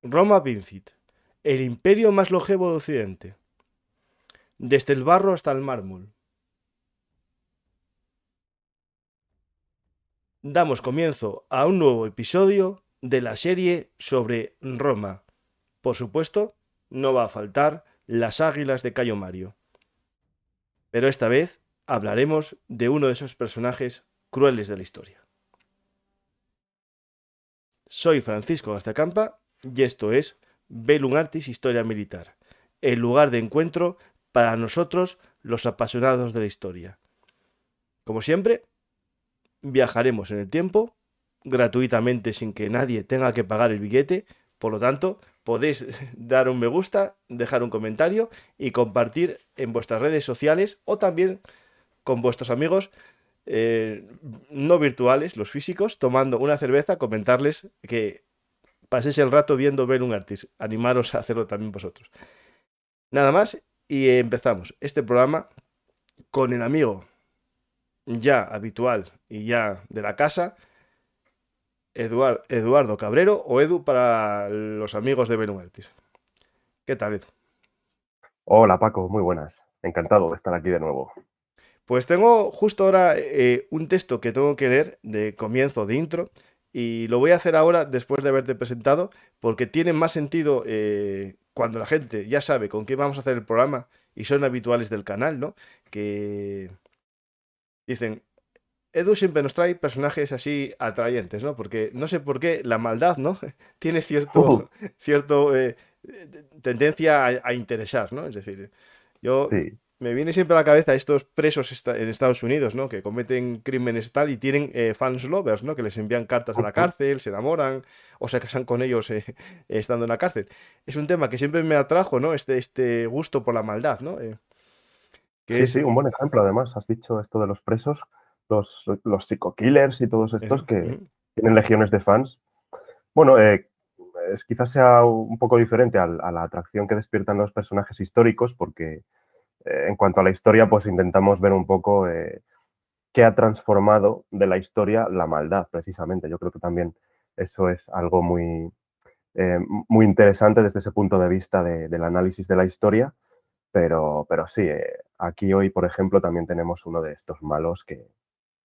Roma Vincit, el imperio más longevo de Occidente, desde el barro hasta el mármol. Damos comienzo a un nuevo episodio de la serie sobre Roma. Por supuesto, no va a faltar las águilas de Cayo Mario. Pero esta vez hablaremos de uno de esos personajes crueles de la historia. Soy Francisco García Campa y esto es Velum Artis Historia Militar, el lugar de encuentro para nosotros los apasionados de la historia. Como siempre, viajaremos en el tiempo gratuitamente sin que nadie tenga que pagar el billete. Por lo tanto, podéis dar un me gusta, dejar un comentario y compartir en vuestras redes sociales o también con vuestros amigos no virtuales, los físicos, tomando una cerveza, comentarles que paséis el rato viendo Velum Artis. Animaros a hacerlo también vosotros. Nada más y empezamos este programa con el amigo ya habitual y ya de la casa, Eduardo Cabrero, o Edu para los amigos de Velum Artis. ¿Qué tal, Edu? Hola Paco, muy buenas. Encantado de estar aquí de nuevo. Pues tengo justo ahora un texto que tengo que leer de comienzo, de intro, y lo voy a hacer ahora después de haberte presentado, porque tiene más sentido cuando la gente ya sabe con quién vamos a hacer el programa y son habituales del canal, ¿no? Que dicen, Edu siempre nos trae personajes así atrayentes, ¿no? Porque no sé por qué la maldad, ¿no? Tiene cierto tendencia a interesar, ¿no? Es decir, yo Sí, me viene siempre a la cabeza estos presos en Estados Unidos, ¿no? Que cometen crímenes tal y tienen fans lovers, ¿no? Que les envían cartas a la cárcel, se enamoran o se casan con ellos estando en la cárcel. Es un tema que siempre me atrajo, ¿no? Este gusto por la maldad, ¿no? Que sí, es sí, un buen ejemplo además. Has dicho esto de los presos, los psico-killers y todos estos eso. que Ujú. tienen legiones de fans. Bueno, quizás sea un poco diferente a la atracción que despiertan los personajes históricos, porque en cuanto a la historia, pues intentamos ver un poco qué ha transformado de la historia la maldad, precisamente. Yo creo que también eso es algo eh, muy interesante desde ese punto de vista del análisis de la historia. Pero sí, aquí hoy, por ejemplo, también tenemos uno de estos malos que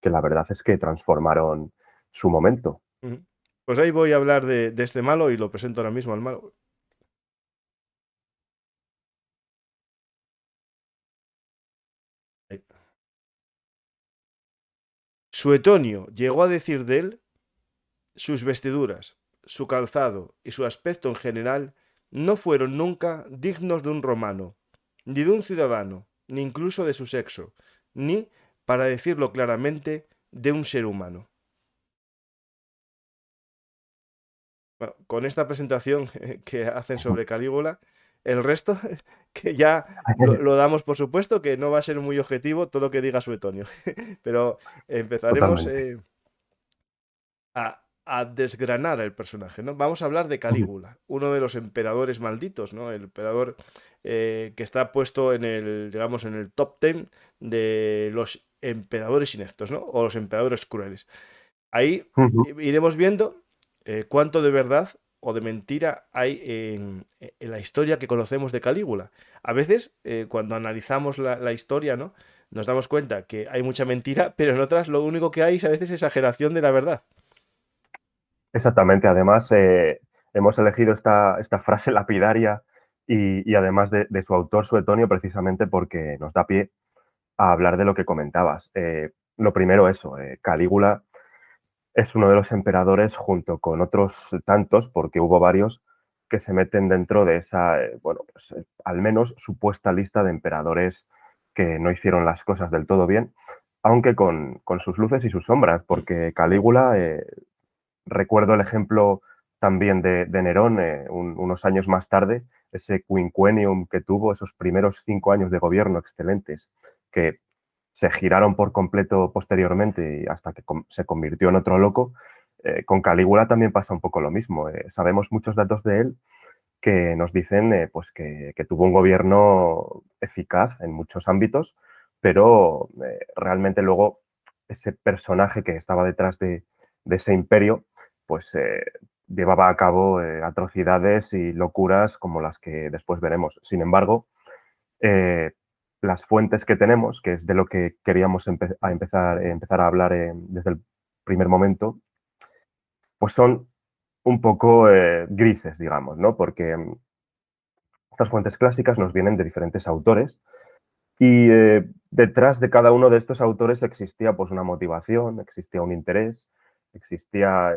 la verdad es que transformaron su momento. Ujú. Pues ahí voy a hablar de este malo y lo presento ahora mismo al malo. Ahí. Suetonio llegó a decir de él: sus vestiduras, su calzado y su aspecto en general no fueron nunca dignos de un romano, ni de un ciudadano, ni incluso de su sexo, ni, para decirlo claramente, de un ser humano. Bueno, con esta presentación que hacen sobre Calígula, el resto, que ya lo damos por supuesto, que no va a ser muy objetivo todo lo que diga Suetonio. Pero empezaremos Totalmente. a desgranar el personaje, ¿no? Vamos a hablar de Calígula, uno de los emperadores malditos, ¿no? El emperador que está puesto en el, digamos, en el top 10 de los emperadores ineptos, ¿no? O los emperadores crueles. Ahí Ujú. iremos viendo cuánto de verdad o de mentira hay en la historia que conocemos de Calígula. A veces, cuando analizamos la historia, ¿no? Nos damos cuenta que hay mucha mentira, pero en otras lo único que hay es a veces exageración de la verdad. Exactamente. Además, hemos elegido esta frase lapidaria y además de su autor, Suetonio, precisamente porque nos da pie a hablar de lo que comentabas. Lo primero, eso, Calígula es uno de los emperadores junto con otros tantos, porque hubo varios, que se meten dentro de esa, bueno, pues al menos supuesta lista de emperadores que no hicieron las cosas del todo bien, aunque con sus luces y sus sombras, Mm. porque Calígula, recuerdo el ejemplo también de Nerón unos años más tarde, ese quinquennium que tuvo, esos primeros 5 años de gobierno excelentes, que se giraron por completo posteriormente y hasta que se convirtió en otro loco. Con Calígula también pasa un poco lo mismo. Sabemos muchos datos de él que nos dicen pues que tuvo un gobierno eficaz en muchos ámbitos, pero realmente luego ese personaje que estaba detrás de ese imperio, pues llevaba a cabo atrocidades y locuras como las que después veremos. Sin embargo, eh, las fuentes que tenemos, que es de lo que queríamos empezar a hablar desde el primer momento, pues son un poco grises, digamos, ¿no? Porque estas fuentes clásicas nos vienen de diferentes autores y detrás de cada uno de estos autores existía pues una motivación, existía un interés, existían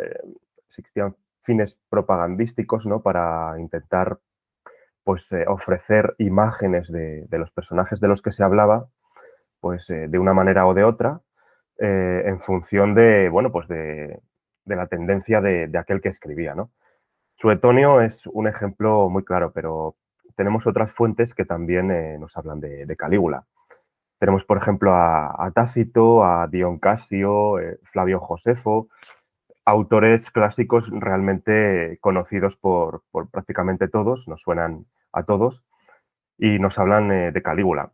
fines propagandísticos, ¿no? Para intentar pues ofrecer imágenes de los personajes de los que se hablaba, pues de una manera o de otra, en función de, bueno, pues de la tendencia de aquel que escribía, ¿no? Suetonio es un ejemplo muy claro, pero tenemos otras fuentes que también nos hablan de Calígula. Tenemos, por ejemplo, a Tácito, a Dion Casio, Flavio Josefo, autores clásicos realmente conocidos por prácticamente todos, nos suenan a todos, y nos hablan de Calígula.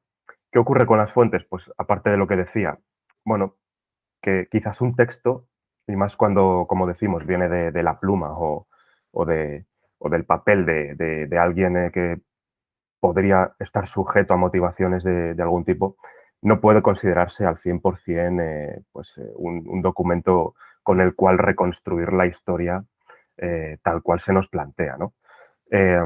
¿Qué ocurre con las fuentes? Pues aparte de lo que decía, bueno, que quizás un texto, y más cuando, como decimos, viene de la pluma o, de, o del papel de alguien que podría estar sujeto a motivaciones de algún tipo, no puede considerarse al 100% pues, un documento con el cual reconstruir la historia tal cual se nos plantea, ¿no? Eh,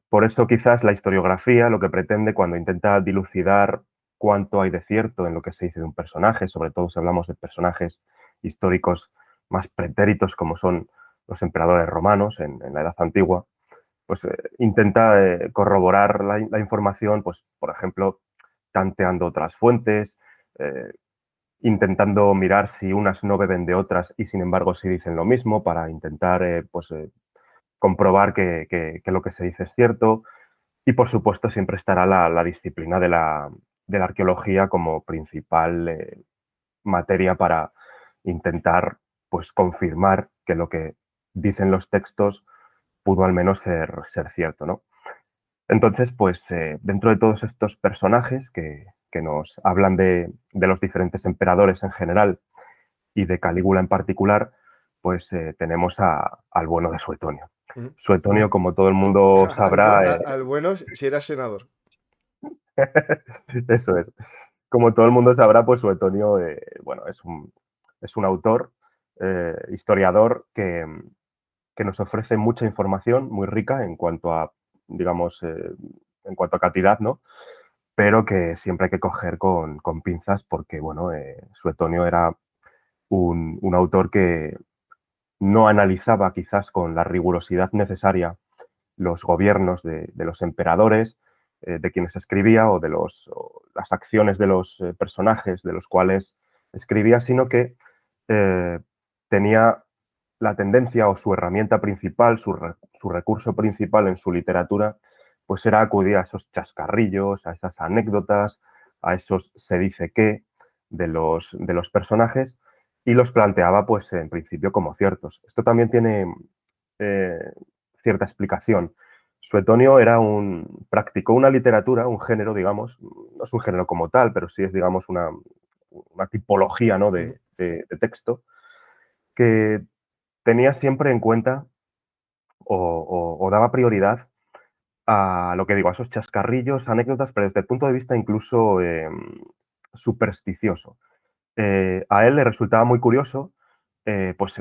por eso quizás la historiografía lo que pretende cuando intenta dilucidar cuánto hay de cierto en lo que se dice de un personaje, sobre todo si hablamos de personajes históricos más pretéritos como son los emperadores romanos en la Edad Antigua, pues intenta corroborar la información, pues por ejemplo, tanteando otras fuentes, eh, intentando mirar si unas no beben de otras y sin embargo sí dicen lo mismo para intentar comprobar que lo que se dice es cierto. Y por supuesto siempre estará la disciplina de la arqueología como principal materia para intentar pues confirmar que lo que dicen los textos pudo al menos ser cierto, ¿no? Entonces, pues dentro de todos estos personajes que nos hablan de los diferentes emperadores en general y de Calígula en particular, pues tenemos al bueno de Suetonio. Ujú. Suetonio, como todo el mundo sabrá, Al bueno si era senador. eso es. Como todo el mundo sabrá, pues Suetonio, bueno, es un autor, historiador que nos ofrece mucha información muy rica en cuanto a, digamos, en cuanto a cantidad, ¿no? Pero que siempre hay que coger con pinzas porque, bueno, Suetonio era un autor que no analizaba quizás con la rigurosidad necesaria los gobiernos de los emperadores, de quienes escribía o las acciones de los personajes de los cuales escribía, sino que eh, tenía la tendencia o su herramienta principal, su recurso principal en su literatura, pues era acudir a esos chascarrillos, a esas anécdotas, a esos se dice qué de los personajes y los planteaba pues en principio como ciertos. Esto también tiene eh, cierta explicación. Suetonio practicó una literatura, un género, digamos, no es un género como tal, pero sí es, digamos, una tipología, ¿no? Ujú. de texto que tenía siempre en cuenta o daba prioridad a lo que digo, a esos chascarrillos, anécdotas, pero desde el punto de vista incluso supersticioso. A él le resultaba muy curioso pues,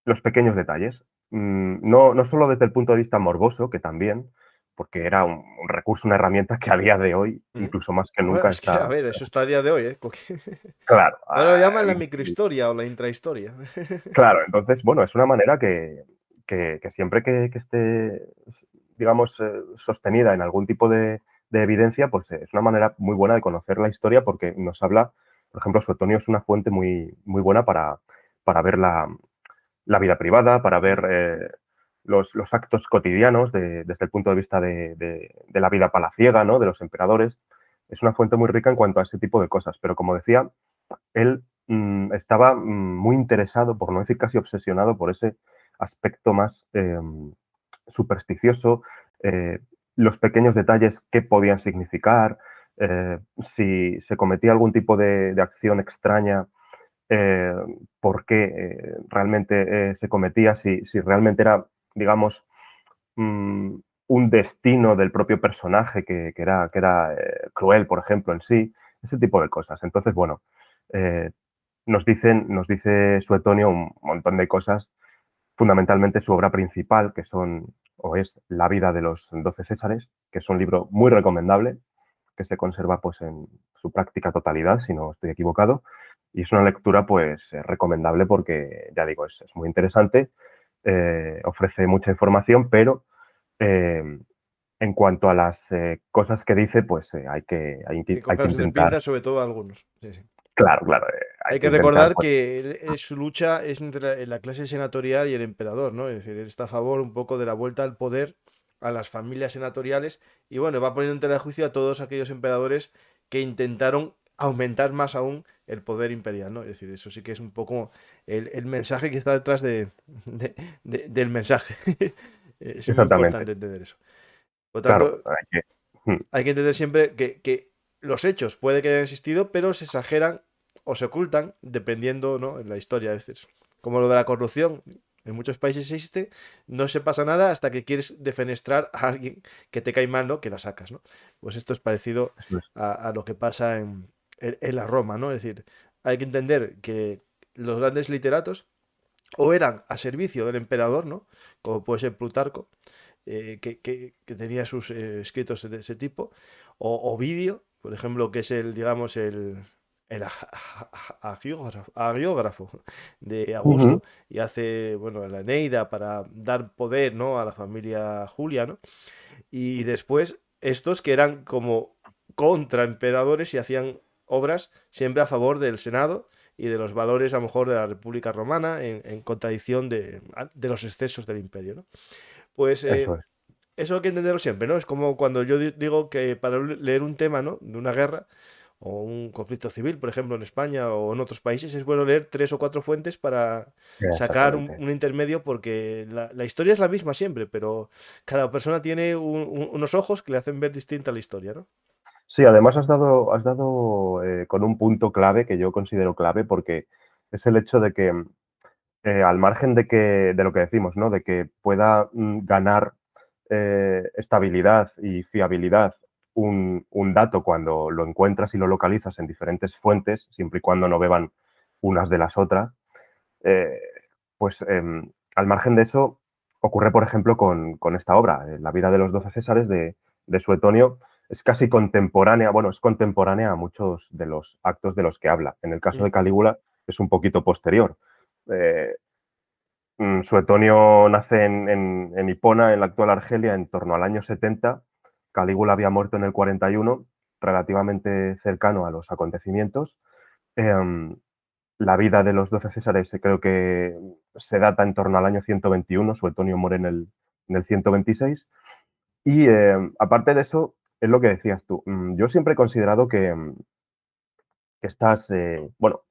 los pequeños detalles. No solo desde el punto de vista morboso, que también, porque era un recurso, una herramienta que a día de hoy, Ujú. incluso más que Bueno, nunca, es que, a está ver, eso está a día de hoy, ¿eh? claro. Ahora lo llaman la microhistoria o la intrahistoria. Claro, entonces, bueno, es una manera que siempre que esté, digamos, sostenida en algún tipo de evidencia, pues es una manera muy buena de conocer la historia porque nos habla, por ejemplo, Suetonio es una fuente muy, muy buena para ver la vida privada, para ver los actos cotidianos desde el punto de vista de la vida palaciega, ¿no? De los emperadores. Es una fuente muy rica en cuanto a ese tipo de cosas, pero como decía, él estaba muy interesado, por no decir casi obsesionado, por ese aspecto más supersticioso, eh, los pequeños detalles, qué podían significar, eh, si se cometía algún tipo de acción extraña, eh, por qué realmente se cometía, si realmente era, digamos, mm, un destino del propio personaje que era cruel, por ejemplo, en sí, ese tipo de cosas. Entonces, bueno, eh, nos dice Suetonio un montón de cosas, fundamentalmente su obra principal, que son, o es La vida de los 12 Césares, que es un libro muy recomendable, que se conserva pues en su práctica totalidad, si no estoy equivocado, y es una lectura pues recomendable porque, ya digo, es muy interesante, ofrece mucha información, pero eh, en cuanto a las cosas que dice, pues Que hay que cogerlos entre intentar, pinzas, sobre todo algunos. Sí, sí. claro, claro, hay Hay que que intentar, recordar pues, que su lucha es entre la clase senatorial y el emperador, ¿no? Es decir, él está a favor un poco de la vuelta al poder a las familias senatoriales y bueno, va poniendo en tela de juicio a todos aquellos emperadores que intentaron aumentar más aún el poder imperial, ¿no? Es decir, eso sí que es un poco el mensaje que está detrás del mensaje. Es muy exactamente, importante entender eso. Por claro, tanto, hay que, mm, hay que entender siempre que los hechos puede que hayan existido, pero se exageran o se ocultan dependiendo, ¿no? En la historia a veces. Como lo de la corrupción. En muchos países existe, no se pasa nada hasta que quieres defenestrar a alguien que te cae mal, ¿no? Que la sacas, ¿no? Pues esto es parecido eso es. a lo que pasa en la Roma, ¿no? Es decir, hay que entender que los grandes literatos o eran a servicio del emperador, ¿no? Como puede ser Plutarco, que tenía sus escritos de ese tipo, o Ovidio, por ejemplo, que es el, digamos, agiógrafo de Ujú, Augusto, y hace, bueno, la Eneida para dar poder, ¿no? A la familia Julia, ¿no? Y después estos que eran como contraemperadores y hacían obras siempre a favor del Senado y de los valores a lo mejor de la República Romana en contradicción de los excesos del imperio, ¿no? Pues eso es. eso hay que entenderlo siempre, ¿no? Es como cuando yo digo que para leer un tema, ¿no? De una guerra o un conflicto civil, por ejemplo, en España o en otros países, es bueno leer tres o cuatro fuentes para sacar Exactamente. un intermedio porque la historia es la misma siempre, pero cada persona tiene unos ojos que le hacen ver distinta la historia, ¿no? Sí, además has dado con un punto clave que yo considero clave porque es el hecho de que al margen de lo que decimos, ¿no? De que pueda ganar estabilidad y fiabilidad un dato cuando lo encuentras y lo localizas en diferentes fuentes, siempre y cuando no beban unas de las otras, eh, pues al margen de eso ocurre, por ejemplo, con esta obra, La vida de los 12 Césares de Suetonio. Es casi contemporánea, bueno, es contemporánea a muchos de los actos de los que habla. En el caso de Mm. Calígula es un poquito posterior. Eh, Suetonio nace en Hipona, en la actual Argelia, en torno al año 70. Calígula había muerto en el 41, relativamente cercano a los acontecimientos. Em, la vida de los 12 Césares creo que se data en torno al año 121, Suetonio muere en el 126. Y aparte de eso, es lo que decías tú. Yo siempre he considerado que estás, bueno,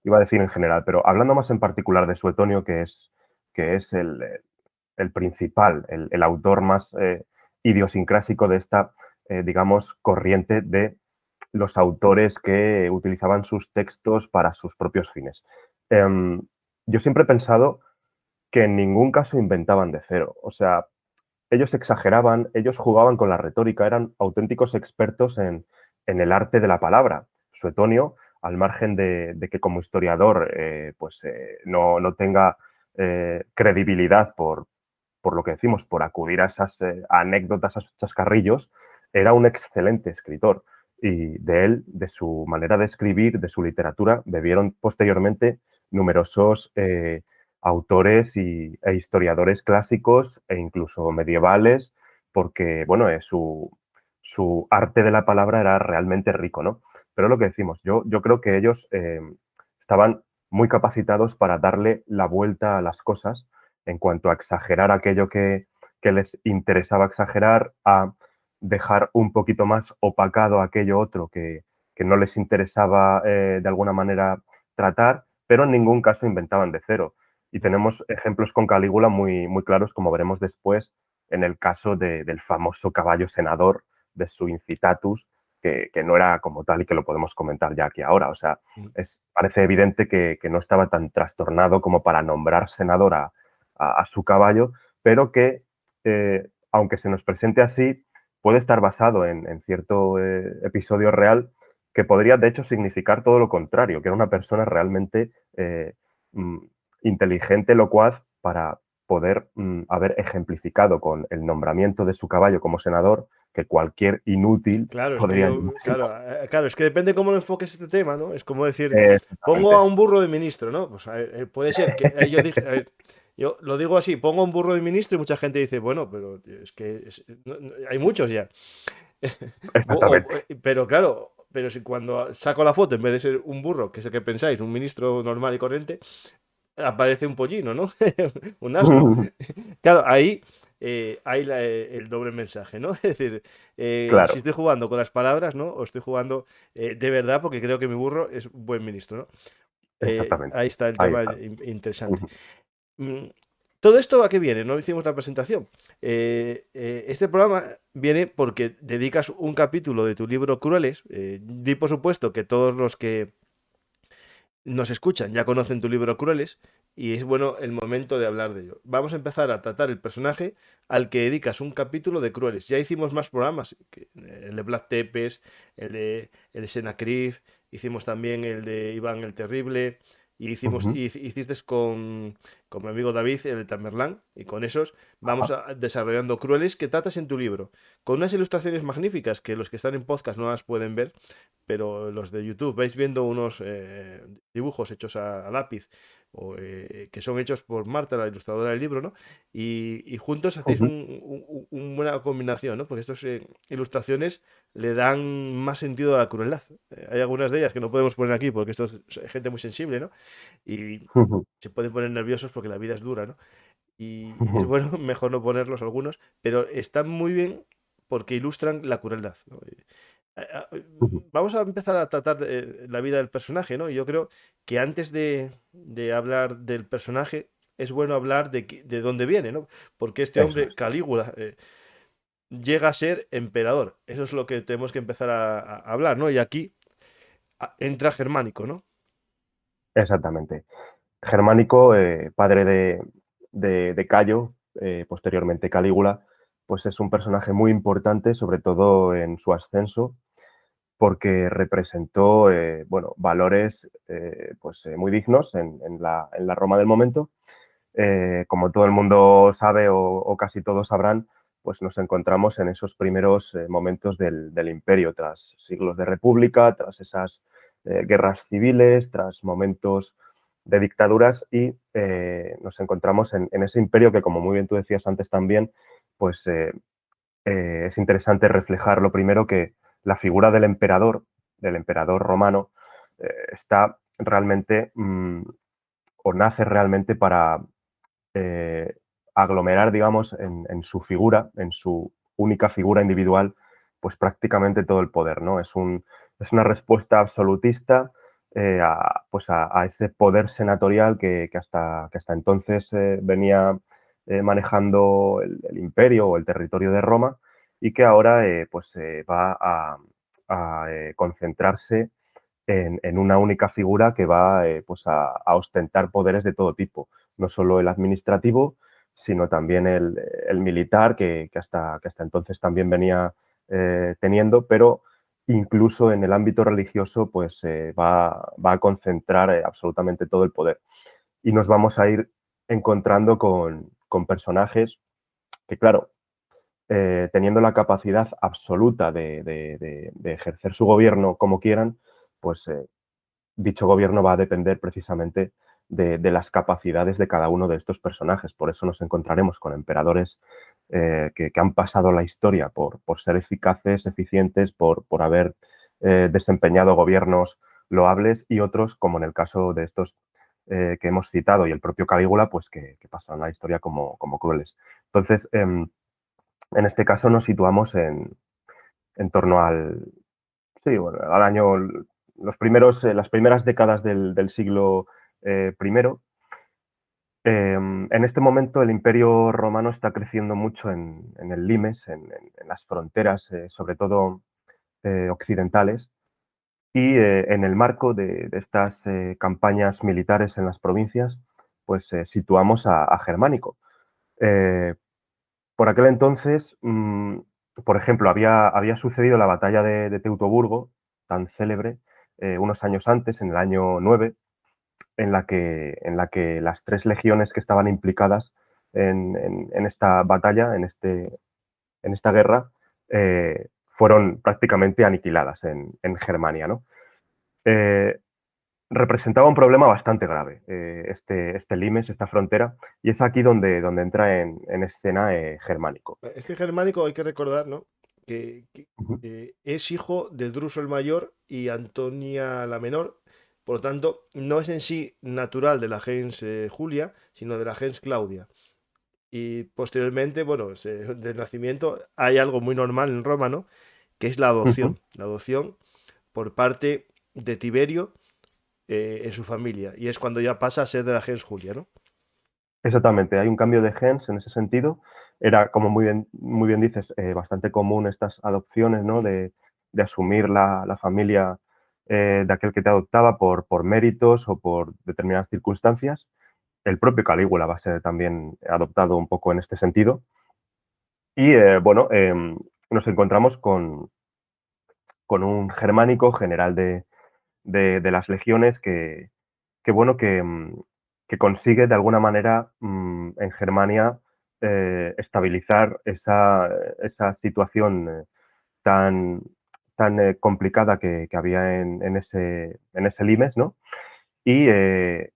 iba a decir en general, pero hablando más en particular de Suetonio, que es el principal, el autor más idiosincrásico de esta, digamos, corriente de los autores que utilizaban sus textos para sus propios fines. Em, yo siempre he pensado que en ningún caso inventaban de cero. O sea, ellos exageraban, ellos jugaban con la retórica, eran auténticos expertos en el arte de la palabra. Suetonio, al margen de que como historiador pues, no tenga credibilidad por lo que decimos, por acudir a esas anécdotas, a esos chascarrillos, era un excelente escritor. Y de él, de su manera de escribir, de su literatura, bebieron posteriormente numerosos autores e historiadores clásicos e incluso medievales, porque, bueno, su arte de la palabra era realmente rico, ¿no? Pero lo que decimos, yo creo que ellos estaban muy capacitados para darle la vuelta a las cosas en cuanto a exagerar aquello que les interesaba exagerar, a dejar un poquito más opacado aquello otro que no les interesaba de alguna manera tratar, pero en ningún caso inventaban de cero. Y Mm. tenemos ejemplos con Calígula muy, muy claros, como veremos después, en el caso del famoso caballo senador, de su incitatus, que no era como tal y que lo podemos comentar ya aquí ahora. O sea, parece evidente que no estaba tan trastornado como para nombrar senador a su caballo, pero que, aunque se nos presente así, puede estar basado en cierto episodio real que podría, de hecho, significar todo lo contrario, que era una persona realmente mm, inteligente, locuaz, para poder haber ejemplificado con el nombramiento de su caballo como senador que cualquier inútil Claro, es que podría yo, llamarse. claro, claro, es que depende cómo lo enfoques este tema, ¿no? Es como decir, pongo a Exactamente. un burro de ministro, ¿no? Pues a ver, puede ser que yo dije, a ver, yo lo digo así, pongo a un burro de ministro y mucha gente dice, bueno, pero tío, es que hay muchos ya. Exactamente. Pero claro, pero si cuando saco la foto, en vez de ser un burro, que es el que pensáis, un ministro normal y corriente, aparece un pollino, ¿no? Un asno. Claro, ahí hay el doble mensaje, ¿no? Es decir, si Claro, estoy jugando con las palabras, ¿no? O estoy jugando de verdad porque creo que mi burro es un buen ministro, ¿no? exactamente. Ahí está el Ahí tema está. interesante. Mm, Todo esto a qué viene, no hicimos la presentación. Este programa viene porque dedicas un capítulo de tu libro Crueles. Di por supuesto que todos los que nos escuchan ya conocen tu libro Crueles y es bueno el momento de hablar de ello. Vamos a empezar a tratar el personaje al que dedicas un capítulo de Crueles. Ya hicimos más programas, el de Black Tepes, el de Sennacherib, hicimos también el de Iván el Terrible y Ujú. hiciste con mi amigo David el de Tamerlán y con esos vamos Ajá. desarrollando Crueles que tratas en tu libro con unas ilustraciones magníficas que los que están en podcast no las pueden ver, pero los de YouTube vais viendo unos dibujos hechos a lápiz que son hechos por Marta, la ilustradora del libro, ¿no? Y juntos hacéis Ujú. una buena combinación, ¿no? Porque estas ilustraciones le dan más sentido a la crueldad. Hay algunas de ellas que no podemos poner aquí porque esto es gente muy sensible, ¿no? Y Ujú. se pueden poner nerviosos porque la vida es dura, ¿no? Y es Ujú. bueno, mejor no ponerlos algunos, pero están muy bien porque ilustran la crueldad, ¿no? Eh, ah, eh, Ujú. Vamos a empezar a tratar de la vida del personaje, ¿no? Y yo creo que antes de hablar del personaje, es bueno hablar de dónde viene, ¿no? Porque este Eso hombre, es. Calígula, llega a ser emperador. Eso es lo que tenemos que empezar a hablar, ¿no? Y aquí entra Germánico, ¿no? Exactamente. Germánico, padre de Cayo, posteriormente Calígula, pues es un personaje muy importante, sobre todo en su ascenso, porque representó bueno, valores pues, muy dignos en la Roma del momento. Como todo el mundo sabe o casi todos sabrán, pues nos encontramos en esos primeros momentos del imperio, tras siglos de república, tras esas guerras civiles, tras momentos de dictaduras y nos encontramos en ese imperio que, como muy bien tú decías antes también, pues es interesante reflejar lo primero que la figura del emperador romano, está realmente o nace realmente para eh, aglomerar, digamos, en su figura, en su única figura individual, pues prácticamente todo el poder, ¿no? Es una respuesta absolutista pues a ese poder senatorial que hasta entonces venía manejando el imperio o el territorio de Roma y que ahora pues va a concentrarse en una única figura que va pues a ostentar poderes de todo tipo, no solo el administrativo, sino también el militar, que hasta entonces también venía teniendo, pero incluso en el ámbito religioso pues va a concentrar absolutamente todo el poder. Y nos vamos a ir encontrando con personajes que, claro, teniendo la capacidad absoluta de ejercer su gobierno como quieran, pues dicho gobierno va a depender precisamente de las capacidades de cada uno de estos personajes. Por eso nos encontraremos con emperadores que han pasado la historia por ser eficaces, eficientes, por haber desempeñado gobiernos loables y otros, como en el caso de estos que hemos citado y el propio Calígula, pues que pasaron la historia como crueles. Entonces, en este caso nos situamos en torno sí, bueno, al año, las primeras décadas del siglo primero, En este momento el Imperio Romano está creciendo mucho en el limes, en las fronteras, sobre todo occidentales, y en el marco de estas campañas militares en las provincias, pues situamos a Germánico. Eh, por aquel entonces, por ejemplo, había sucedido la batalla de Teutoburgo, tan célebre, unos años antes, en el año 9, en la que las tres legiones que estaban implicadas en esta batalla, en esta guerra, fueron prácticamente aniquiladas en Germania, ¿no? Eh, Representaba un problema bastante grave, este limes, esta frontera, y es aquí donde entra en escena Germánico. Este germánico hay que recordar, ¿no? Que, Ujú. es hijo de Druso el Mayor y Antonia la Menor. Por lo tanto, no es en sí natural de la gens Julia, sino de la gens Claudia. Y posteriormente, bueno, de nacimiento hay algo muy normal en Roma, ¿no? Que es la Ujú. adopción. La adopción por parte de Tiberio en su familia. Y es cuando ya pasa a ser de la gens Julia, ¿no? Exactamente, hay un cambio de gens en ese sentido. Era, como muy bien dices, bastante común estas adopciones, ¿no? Mm. De asumir la familia de aquel que te adoptaba por méritos o por determinadas circunstancias. El propio Calígula va a ser también adoptado un poco en este sentido. Y bueno, nos encontramos con un germánico general de las legiones que bueno, que consigue de alguna manera en Germania estabilizar esa situación tan, tan complicada que había en ese limes, ¿no? Y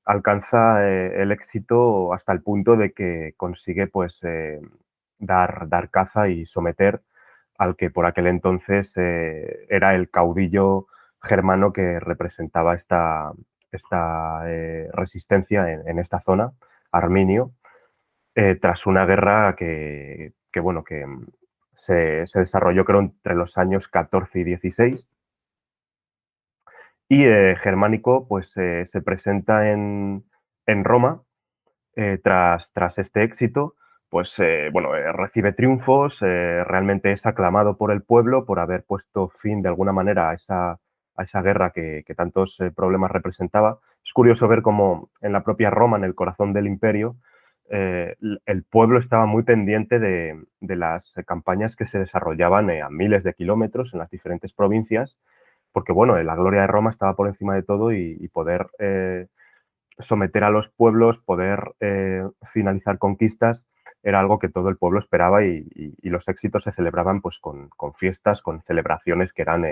alcanza el éxito hasta el punto de que consigue pues dar caza y someter al que por aquel entonces era el caudillo germano que representaba esta resistencia en esta zona, Arminio, tras una guerra bueno, que se desarrolló creo entre los años 14 y 16. Y Germánico pues se presenta en Roma tras este éxito, pues bueno, recibe triunfos, realmente es aclamado por el pueblo por haber puesto fin de alguna manera a esa guerra que tantos problemas representaba. Es curioso ver cómo en la propia Roma, en el corazón del imperio, el pueblo estaba muy pendiente de las campañas que se desarrollaban a miles de kilómetros en las diferentes provincias, porque bueno, la gloria de Roma estaba por encima de todo y poder someter a los pueblos, poder finalizar conquistas, era algo que todo el pueblo esperaba y los éxitos se celebraban pues con fiestas, con celebraciones que eran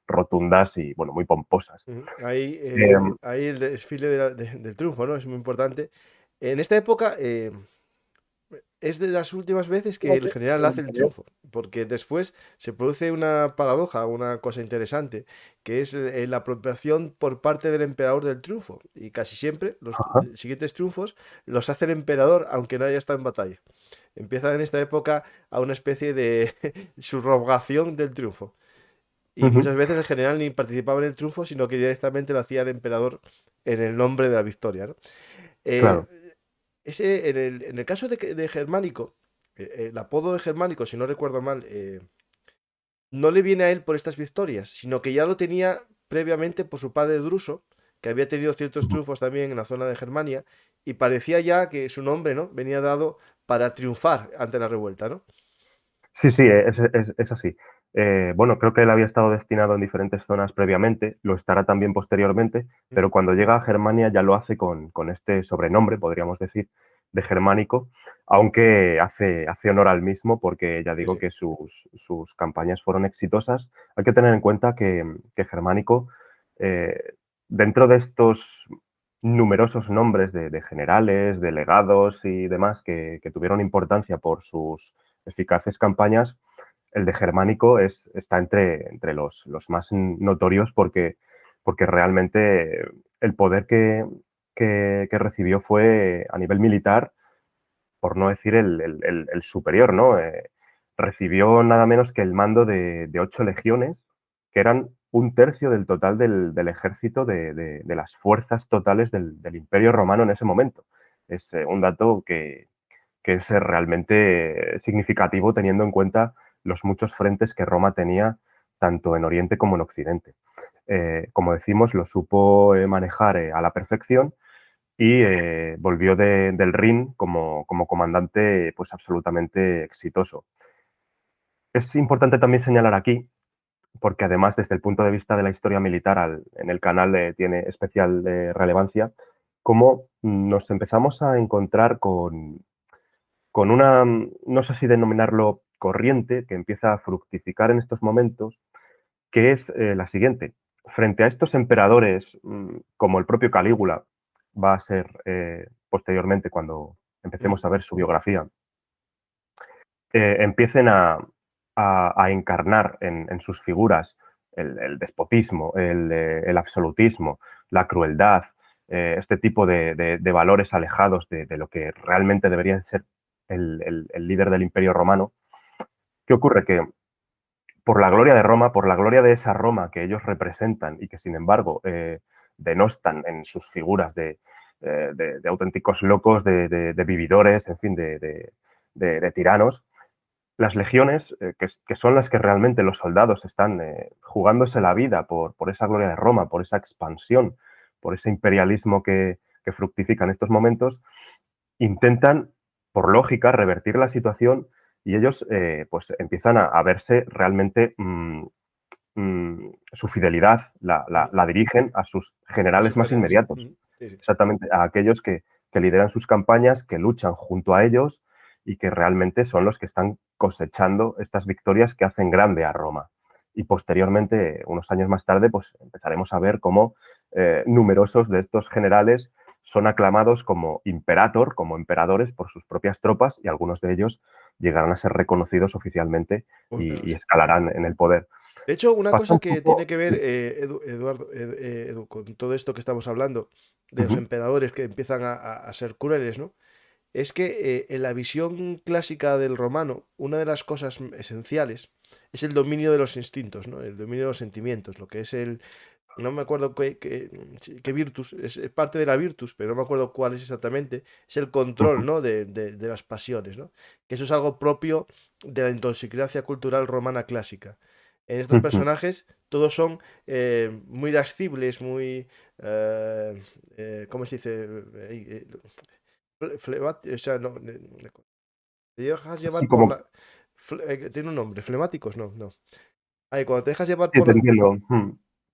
rotundas y bueno, muy pomposas. Ujú. Ahí, Eh, ahí el desfile del triunfo, ¿no? Es muy importante. En esta época es de las últimas veces que el general hace el triunfo, porque después se produce una paradoja, una cosa interesante, que es la apropiación por parte del emperador del triunfo. Y casi siempre los ajá, siguientes triunfos los hace el emperador, aunque no haya estado en batalla. Empieza en esta época a una especie de subrogación del triunfo. Y ujú, muchas veces el general ni participaba en el triunfo, sino que directamente lo hacía el emperador en el nombre de la victoria, ¿no? claro. En el caso de Germánico, el apodo de Germánico, si no recuerdo mal, no le viene a él por estas victorias, sino que ya lo tenía previamente por su padre Druso, que había tenido ciertos Ujú. triunfos también en la zona de Germania, y parecía ya que su nombre, ¿no? Venía dado para triunfar ante la revuelta, ¿no? Sí, sí, es así. Bueno, creo que él había estado destinado en diferentes zonas previamente, lo estará también posteriormente, Mm. pero cuando llega a Germania ya lo hace con este sobrenombre, podríamos decir, de germánico, aunque hace honor al mismo porque ya Sí, digo sí. que sus campañas fueron exitosas. Hay que tener en cuenta que germánico, eh, dentro de estos numerosos nombres de generales, delegados y demás que tuvieron importancia por sus eficaces campañas, el de Germánico está entre los más notorios porque realmente el poder que recibió fue a nivel militar, por no decir el superior, ¿no? Recibió nada menos que el mando de 8 legiones, que eran un tercio del total del ejército de las fuerzas totales del Imperio Romano en ese momento. Es un dato que es realmente significativo teniendo en cuenta los muchos frentes que Roma tenía tanto en Oriente como en Occidente. Como decimos, lo supo manejar a la perfección y volvió del Rin como comandante pues absolutamente exitoso. Es importante también señalar aquí, porque además desde el punto de vista de la historia militar en el canal tiene especial relevancia, cómo nos empezamos a encontrar con una, no sé si denominarlo corriente, que empieza a fructificar en estos momentos, que es la siguiente. Frente a estos emperadores, como el propio Calígula, va a ser posteriormente cuando Mm. empecemos a ver su biografía, empiecen a encarnar en sus figuras el despotismo, el absolutismo, la crueldad, este tipo de valores alejados de lo que realmente debería ser el líder del Imperio Romano. ¿Qué ocurre? Que por la gloria de Roma, por la gloria de esa Roma que ellos representan y que sin embargo denostan en sus figuras de auténticos locos, de vividores, en fin, de tiranos, las legiones, que son las que realmente los soldados están jugándose la vida por esa gloria de Roma, por esa expansión, por ese imperialismo que fructifica en estos momentos, intentan, por lógica, revertir la situación y ellos pues empiezan a verse realmente su fidelidad Mm. la dirigen a sus A generales sus más generales. inmediatos, Mm. Sí, sí. exactamente, a aquellos que lideran sus campañas, que luchan junto a ellos y que realmente son los que están cosechando estas victorias que hacen grande a Roma. Y posteriormente, unos años más tarde, pues empezaremos a ver cómo numerosos de estos generales son aclamados como imperator, como emperadores por sus propias tropas y algunos de ellos llegarán a ser reconocidos oficialmente y Contados. escalarán en el poder. De hecho, una Pasa cosa un que tiene poco. que ver, Sí. Eduardo, Edu, con todo esto que estamos hablando, de los Ujú, emperadores que empiezan a ser crueles, ¿no? Es que en la visión clásica del romano, una de las cosas esenciales es el dominio de los instintos, ¿no? El dominio de los sentimientos, lo que es el... No me acuerdo qué virtus, es parte de la virtus, pero no me acuerdo cuál es exactamente. Es el control, ujú, ¿no? De las pasiones, ¿no? Que eso es algo propio de la idiosincrasia cultural romana clásica. En estos ujú. personajes todos son muy irascibles, muy... ¿cómo se dice? O sea, no, te dejas Sí, llevar por como, la... tiene un nombre, flemáticos, no, no. Ay, cuando te dejas llevar sí, te entiendo.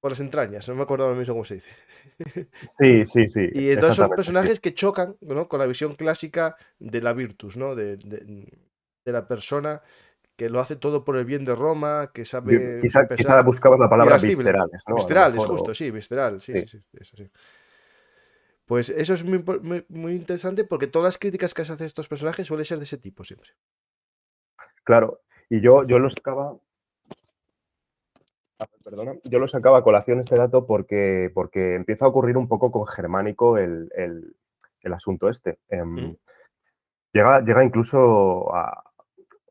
por las entrañas, no me acuerdo ahora mismo cómo se dice. Sí, sí, sí, Y entonces son exactamente, sí. personajes que chocan, ¿no? Con la visión clásica de la virtus, ¿no? De la persona que lo hace todo por el bien de Roma, que sabe Quizá sopesar. buscabas la palabra Irascible. viscerales, ¿no? A lo Visceral, es mejor, justo, sí, visceral, sí, sí, sí, sí, eso sí. Pues eso es muy interesante porque todas las críticas que se hacen a estos personajes suelen ser de ese tipo siempre. claro. Y yo lo sacaba, perdona, yo lo sacaba a colación este dato porque empieza a ocurrir un poco con Germánico el asunto este. ¿Mm? Llega incluso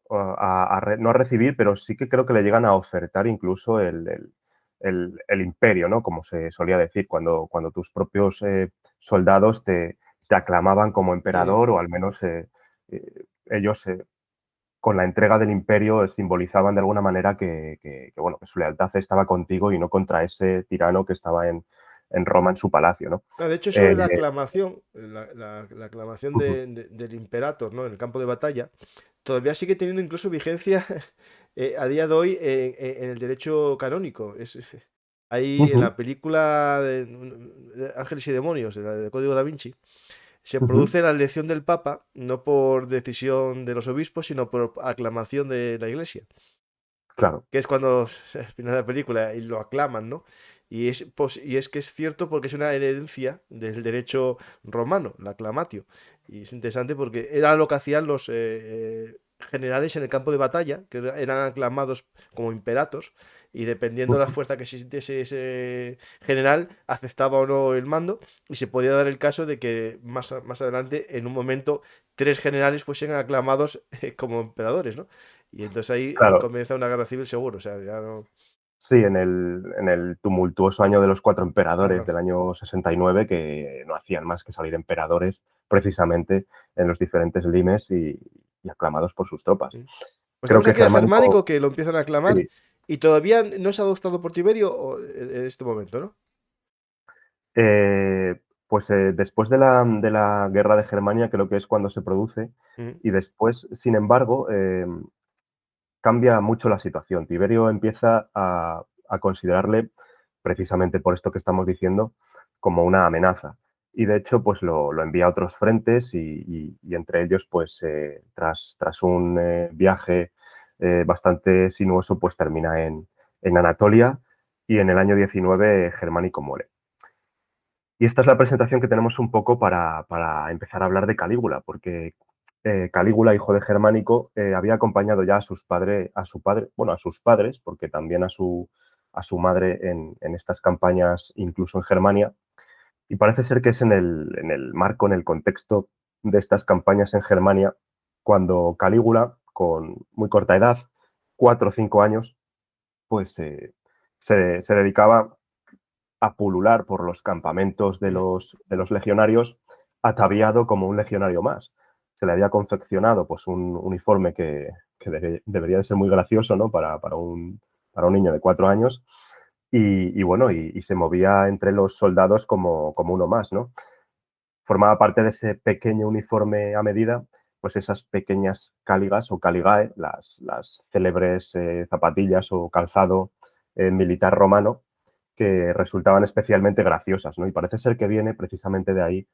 no a recibir, pero sí que creo que le llegan a ofertar incluso el imperio, ¿no? Como se solía decir, cuando tus propios soldados te aclamaban como Sí. emperador o al menos ellos con la entrega del imperio simbolizaban de alguna manera bueno, que su lealtad estaba contigo y no contra ese tirano que estaba en Roma en su palacio, ¿no? Ah, de hecho, eso Eh, de la aclamación, la aclamación ujú, del Imperator, ¿no? En el campo de batalla, todavía sigue teniendo incluso vigencia a día de hoy en el derecho canónico. Ahí en ujú, la película de Ángeles y Demonios, de Código Da Vinci, se ujú, produce la elección del Papa, no por decisión de los obispos, sino por aclamación de la Iglesia, claro, que es cuando al final de la película y lo aclaman, ¿no? Y es que es cierto porque es una herencia del derecho romano, la aclamatio. Y es interesante porque era lo que hacían los generales en el campo de batalla, que eran aclamados como imperatos, y dependiendo de la ujú, fuerza que existiese ese general, aceptaba o no el mando, y se podía dar el caso de que más adelante, en un momento, tres generales fuesen aclamados como emperadores, ¿no? Y entonces ahí claro. comienza una guerra civil seguro, o sea, ya no... Sí, en el tumultuoso año de los cuatro emperadores Ajá. del año 69, que no hacían más que salir emperadores precisamente en los diferentes limes y aclamados por sus tropas. Mm. Pues Creo tenemos que aquí a Germánico, Germánico que lo empiezan a aclamar sí, y todavía no se ha adoptado por Tiberio en este momento, ¿no? eh, pues después de la guerra de Germania creo que es cuando se produce Mm, y después, sin embargo, cambia mucho la situación. Tiberio empieza a considerarle, precisamente por esto que estamos diciendo, como una amenaza. Y de hecho, pues lo envía a otros frentes y entre ellos, pues tras un viaje bastante sinuoso, pues termina en Anatolia y en el año 19 Germánico muere. Y esta es la presentación que tenemos un poco para empezar a hablar de Calígula, porque Calígula, hijo de Germánico, había acompañado ya a sus padres, bueno, a sus padres, porque también a su madre en estas campañas, incluso en Germania. Y parece ser que es en el marco, en el contexto de estas campañas en Germania, cuando Calígula, con muy corta edad, 4 o 5 años, pues se dedicaba a pulular por los campamentos de mm, los legionarios, ataviado como un legionario más. Se le había confeccionado pues, un uniforme que debería de ser muy gracioso, ¿no? Para un niño de 4 años. Y bueno, y se movía entre los soldados como uno más, ¿no? Formaba parte de ese pequeño uniforme a medida, pues esas pequeñas cáligas o caligae, las célebres zapatillas o calzado militar romano, que resultaban especialmente graciosas, ¿no? Y parece ser que viene precisamente de ahí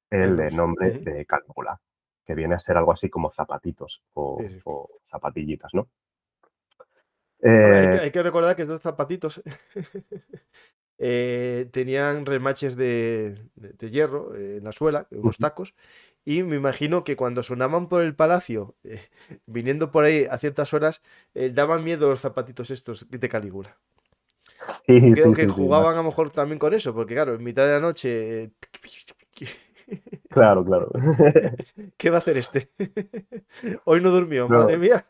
el nombre ujú. de Calígula, que viene a ser algo así como zapatitos Sí, o, sí. o zapatillitas, ¿no? Bueno, Eh, hay que recordar que estos zapatitos tenían remaches de hierro en la suela, unos ujú. tacos, y me imagino que cuando sonaban por el palacio, viniendo por ahí a ciertas horas, daban miedo los zapatitos estos de Calígula. Sí, Creo sí, que sí, sí, jugaban a lo mejor también con eso, porque claro, en mitad de la noche... claro, claro. ¿Qué va a hacer este? Hoy no durmió, No, madre mía.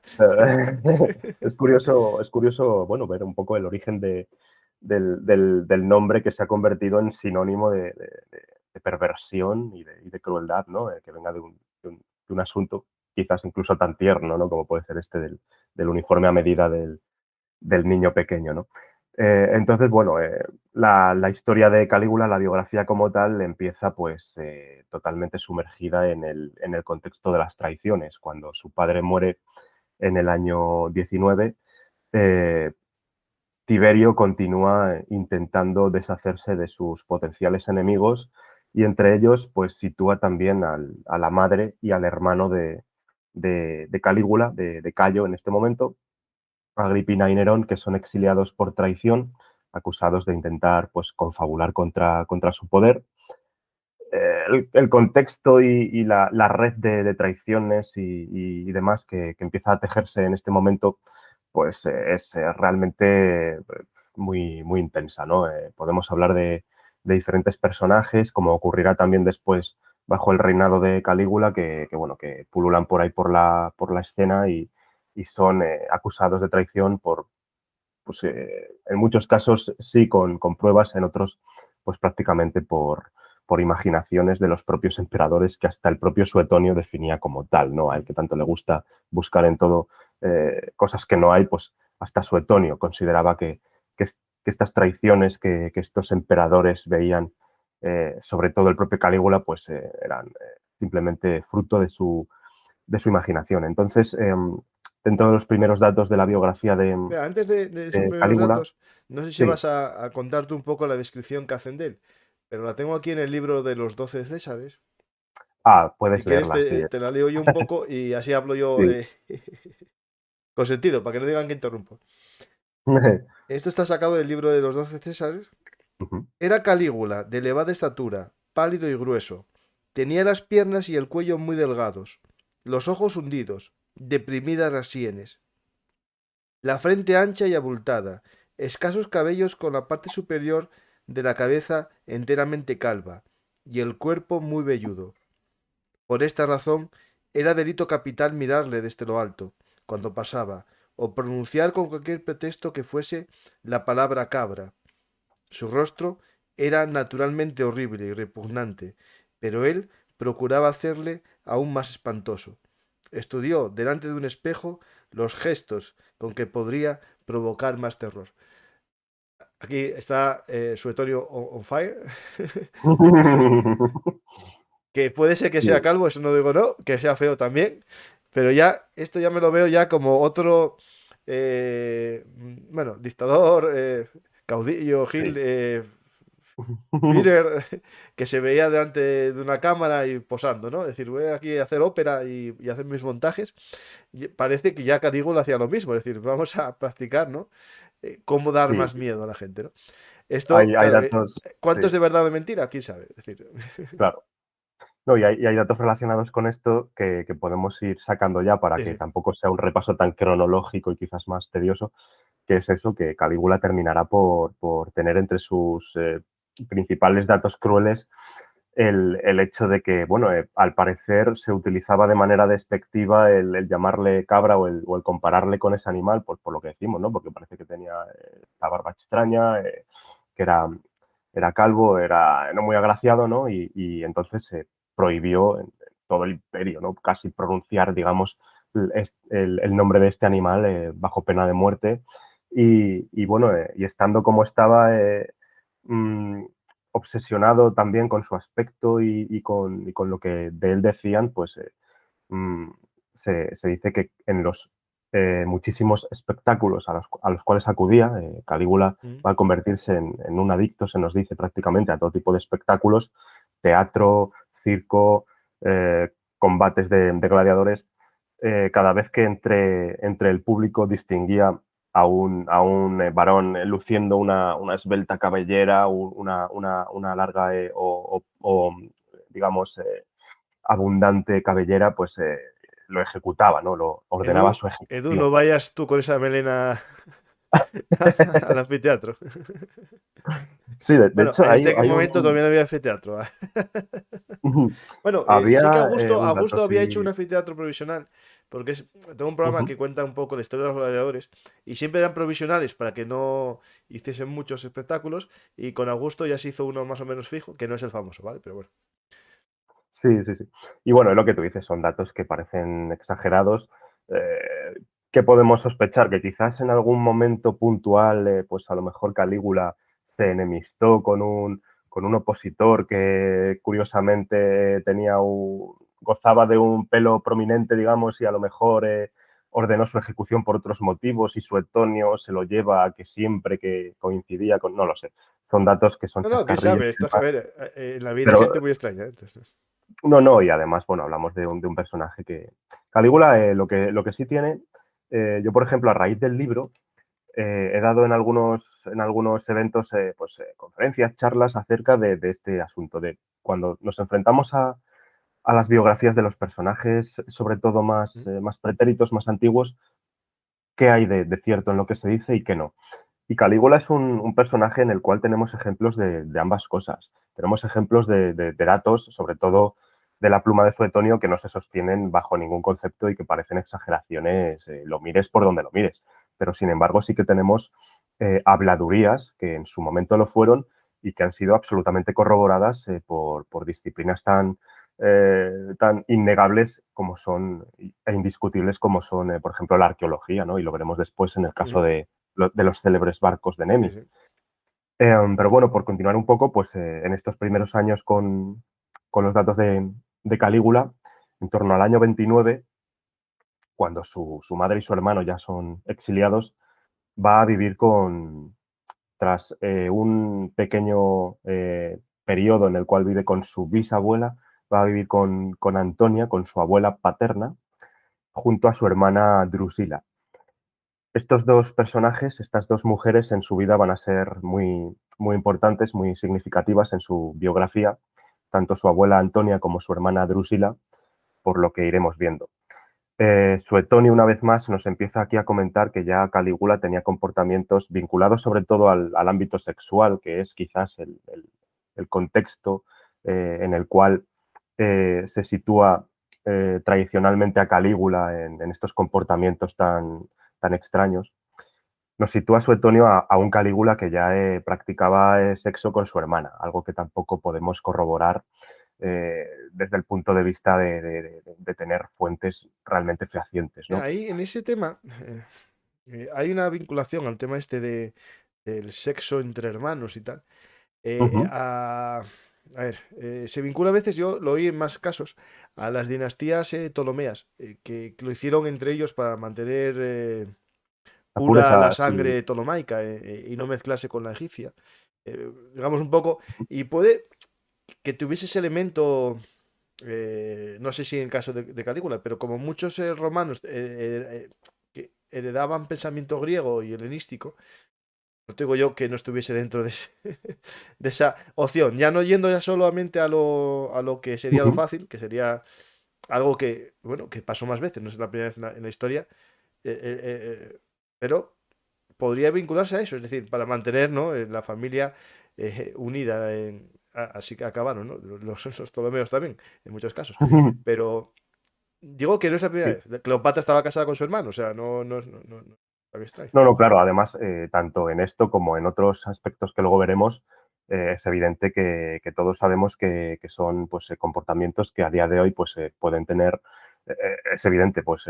es curioso, bueno, ver un poco el origen del nombre que se ha convertido en sinónimo de perversión y de crueldad, ¿no? Que venga de un asunto quizás incluso tan tierno, ¿no? Como puede ser este del uniforme a medida del niño pequeño, ¿no? Entonces, bueno, la historia de Calígula, la biografía como tal, empieza pues totalmente sumergida en el contexto de las traiciones. Cuando su padre muere en el año 19, eh, Tiberio continúa intentando deshacerse de sus potenciales enemigos y entre ellos pues sitúa también a la madre y al hermano de Calígula, de Cayo en este momento, Agripina y Nerón, que son exiliados por traición, acusados de intentar pues confabular contra su poder. El contexto y la red de traiciones y demás que empieza a tejerse en este momento, pues es realmente muy, muy intensa, ¿no? Podemos hablar de diferentes personajes, como ocurrirá también después bajo el reinado de Calígula, bueno, que pululan por ahí por la escena y son acusados de traición pues, en muchos casos sí con pruebas, en otros pues prácticamente por imaginaciones de los propios emperadores que hasta el propio Suetonio definía como tal, ¿no? A él que tanto le gusta buscar en todo cosas que no hay, pues hasta Suetonio consideraba que estas traiciones que estos emperadores veían, sobre todo el propio Calígula, pues eran simplemente fruto de su imaginación. Entonces, dentro de los primeros datos de la biografía de, Mira, antes de esos de primeros Calígula, datos, no sé si sí. vas a contarte un poco la descripción que hacen de él, pero la tengo aquí en el libro de los 12 Césares. Si Puedes quieres, leerla, sí. te la leo yo un poco y así hablo yo Sí. con sentido, para que no digan que interrumpo. Esto está sacado del libro de los 12 Césares. Ujú. Era Calígula, de elevada estatura, pálido y grueso. Tenía las piernas y el cuello muy delgados, los ojos hundidos, deprimidas las sienes, la frente ancha y abultada, escasos cabellos con la parte superior de la cabeza enteramente calva, y el cuerpo muy velludo. Por esta razón, era delito capital mirarle desde lo alto, cuando pasaba, o pronunciar con cualquier pretexto que fuese la palabra cabra. Su rostro era naturalmente horrible y repugnante, pero él procuraba hacerle aún más espantoso. Estudió delante de un espejo los gestos con que podría provocar más terror. Aquí está Suetonio on fire. Que puede ser que sea Sí, calvo, eso no digo no, que sea feo también, pero ya, esto ya me lo veo ya como otro, bueno, dictador, caudillo, Gil, sí. Führer, que se veía delante de una cámara y posando, ¿no? Es decir, voy aquí a hacer ópera y hacer mis montajes. Y parece que ya Calígula hacía lo mismo, es decir, vamos a practicar, ¿no? Cómo dar Sí, más miedo a la gente, ¿no? Esto, hay claro, datos, ¿cuánto es sí, de verdad o de mentira? ¿Quién sabe? Es decir, claro. No, y hay datos relacionados con esto que podemos ir sacando ya para sí, que sí. tampoco sea un repaso tan cronológico y quizás más tedioso, que es eso, que Calígula terminará por tener entre sus principales datos crueles el hecho de que, bueno, al parecer se utilizaba de manera despectiva el llamarle cabra o el compararle con ese animal, pues por lo que decimos, ¿no? Porque parece que tenía la barba extraña, que era calvo, era no muy agraciado, ¿no? Y entonces se prohibió en todo el imperio, ¿no? Casi pronunciar, digamos, el nombre de este animal bajo pena de muerte. Y bueno, y estando como estaba, mm, obsesionado también con su aspecto y con lo que de él decían, pues mm, se dice que en los muchísimos espectáculos a los cuales acudía, Calígula Mm. va a convertirse en un adicto, se nos dice prácticamente, a todo tipo de espectáculos, teatro, circo, combates de gladiadores. Cada vez que entre el público distinguía a un varón luciendo una esbelta cabellera, una larga digamos, abundante cabellera, pues lo ejecutaba, ¿no? Lo ordenaba su Edu, no ejecución. vayas tú con esa melena al anfiteatro. Sí, de Bueno, hecho, en este hay momento todavía un... no había anfiteatro. Bueno, sé que Había un dato Augusto había hecho un así... anfiteatro provisional, porque tengo un programa Ujú. que cuenta un poco la historia de los gladiadores, y siempre eran provisionales para que no hiciesen muchos espectáculos, y con Augusto ya se hizo uno más o menos fijo, que no es el famoso, ¿vale? Pero bueno. Sí, sí, sí. Y bueno, es lo que tú dices, son datos que parecen exagerados, que podemos sospechar que quizás en algún momento puntual, pues a lo mejor Calígula se enemistó con un opositor que curiosamente gozaba de un pelo prominente, digamos, y a lo mejor ordenó su ejecución por otros motivos y Suetonio se lo lleva a que siempre que coincidía con, no lo sé, son datos que son No, no, quién chascarrillos sabe, y esto, a demás, ver, en la vida hay gente pero muy extraña, ¿eh? Entonces, no, no, y además, bueno, hablamos de un personaje que... Calígula, lo que sí tiene, yo por ejemplo, a raíz del libro, he dado en algunos eventos, pues, conferencias, charlas acerca de este asunto, de cuando nos enfrentamos a las biografías de los personajes, sobre todo ¿Mm? más pretéritos, más antiguos, qué hay de cierto en lo que se dice y qué no. Y Calígula es un personaje en el cual tenemos ejemplos de ambas cosas. Tenemos ejemplos de datos, sobre todo de la pluma de Suetonio, que no se sostienen bajo ningún concepto y que parecen exageraciones, lo mires por donde lo mires. Pero sin embargo sí que tenemos habladurías que en su momento lo fueron y que han sido absolutamente corroboradas por disciplinas tan innegables como son e indiscutibles como son, por ejemplo, la arqueología, ¿no? Y lo veremos después en el caso Ujú. de los célebres barcos de Sí, Nemis. sí. Pero bueno, por continuar un poco, pues en estos primeros años con los datos de Calígula, en torno al año 29, cuando su madre y su hermano ya son exiliados, va a vivir tras un pequeño periodo en el cual vive con su bisabuela, va a vivir con Antonia, con su abuela paterna, junto a su hermana Drusila. Estos dos personajes, estas dos mujeres en su vida van a ser muy importantes, muy significativas en su biografía, tanto su abuela Antonia como su hermana Drusila, por lo que iremos viendo. Suetonio, una vez más, nos empieza aquí a comentar que ya Calígula tenía comportamientos vinculados sobre todo al ámbito sexual, que es quizás el contexto en el cual se sitúa tradicionalmente a Calígula en estos comportamientos tan extraños. Nos sitúa Suetonio a un Calígula que ya practicaba sexo con su hermana, algo que tampoco podemos corroborar desde el punto de vista de tener fuentes realmente fehacientes, ¿no? Ahí en ese tema hay una vinculación al tema del sexo entre hermanos y tal. Ujú. A ver, se vincula a veces, yo lo oí en más casos, a las dinastías ptolomeas, que lo hicieron entre ellos para mantener La pura la pureza, sí. sangre ptolomaica y no mezclarse con la egipcia. Digamos un poco, y puede que tuviese ese elemento, no sé si en caso de Calígula, pero como muchos romanos que heredaban pensamiento griego y helenístico, no te digo yo que no estuviese dentro de esa opción, ya no yendo ya solamente a lo que sería lo Ujú. fácil, que sería algo que, bueno, que pasó más veces, no es la primera vez en la historia, pero podría vincularse a eso, es decir, para mantener, ¿no? La familia unida, así que acabaron, ¿no? Los Ptolomeos también, en muchos casos. Pero digo que no es la primera Sí. vez. Cleopatra estaba casada con su hermano, o sea, no me extraña. No, no, claro. Además, tanto en esto como en otros aspectos que luego veremos, es evidente que todos sabemos que son pues, comportamientos que a día de hoy pues, pueden tener, es evidente, pues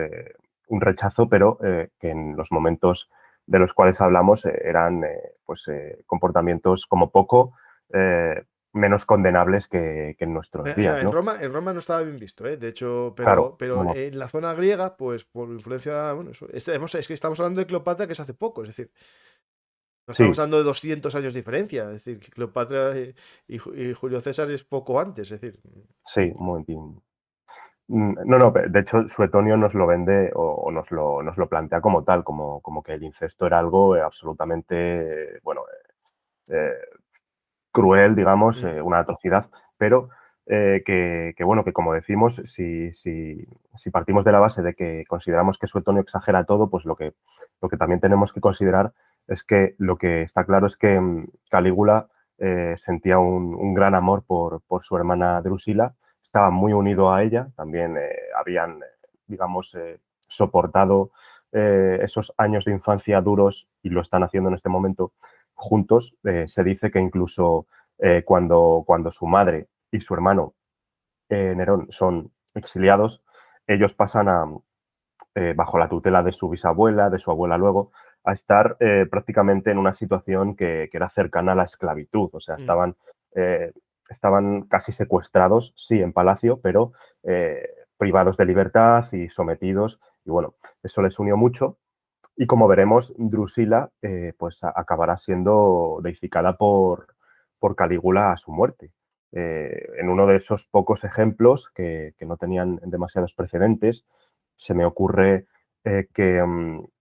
un rechazo, pero que en los momentos de los cuales hablamos eran pues, comportamientos como poco eh, menos condenables que en nuestros días, ¿no? En Roma no estaba bien visto, ¿eh? De hecho, Claro, pero no, no. en la zona griega, pues por influencia, bueno, es que estamos hablando de Cleopatra que es hace poco, es decir, no estamos Sí, hablando de 200 años de diferencia, es decir, que Cleopatra y Julio César es poco antes, es decir, sí, un momentín. No, no, de hecho Suetonio nos lo vende o nos lo plantea como tal, como que el incesto era algo absolutamente, bueno, eh, cruel, digamos, mm, una atrocidad, pero bueno, que como decimos, si partimos de la base de que consideramos que Suetonio exagera todo, pues lo que también tenemos que considerar es que lo que está claro es que Calígula sentía un gran amor por su hermana Drusila, estaba muy unido a ella, también habían, digamos, soportado esos años de infancia duros y lo están haciendo en este momento juntos. Se dice que incluso cuando su madre y su hermano Nerón son exiliados, ellos pasan bajo la tutela de su bisabuela, de su abuela luego, a estar prácticamente en una situación que era cercana a la esclavitud. O sea, mm. eh, estaban casi secuestrados, sí, en palacio, pero privados de libertad y sometidos. Y bueno, eso les unió mucho. Y como veremos, Drusila pues acabará siendo deificada por Calígula a su muerte. En uno de esos pocos ejemplos que no tenían demasiados precedentes, se me ocurre que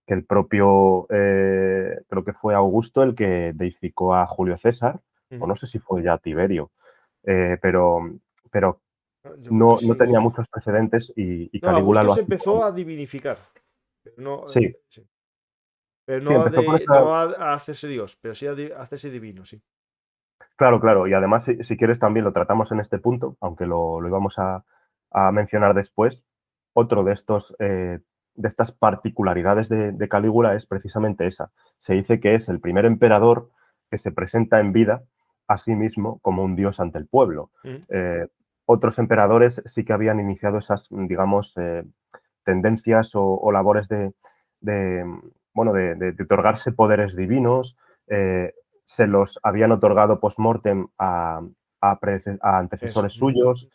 el propio, creo que fue Augusto el que deificó a Julio César, o Ujú. no sé si fue ya Tiberio, pero Ah, yo creo que no sí. tenía muchos precedentes y No, Calígula Augusto lo se hace empezó con... a divinificar, pero no, Sí, sí. Pero sí, empezó con esa... no a hacerse Dios, pero sí a hacerse divino, sí. Claro, claro. Y además, si quieres, también lo tratamos en este punto, aunque lo íbamos a mencionar después. Otro de estos, de estas particularidades de Calígula es precisamente esa. Se dice que es el primer emperador que se presenta en vida a sí mismo como un dios ante el pueblo. Ujú. Eh, Otros emperadores sí que habían iniciado esas, digamos, tendencias o labores de, bueno, de otorgarse poderes divinos. Se los habían otorgado post-mortem a Eso. antecesores Ujú. suyos,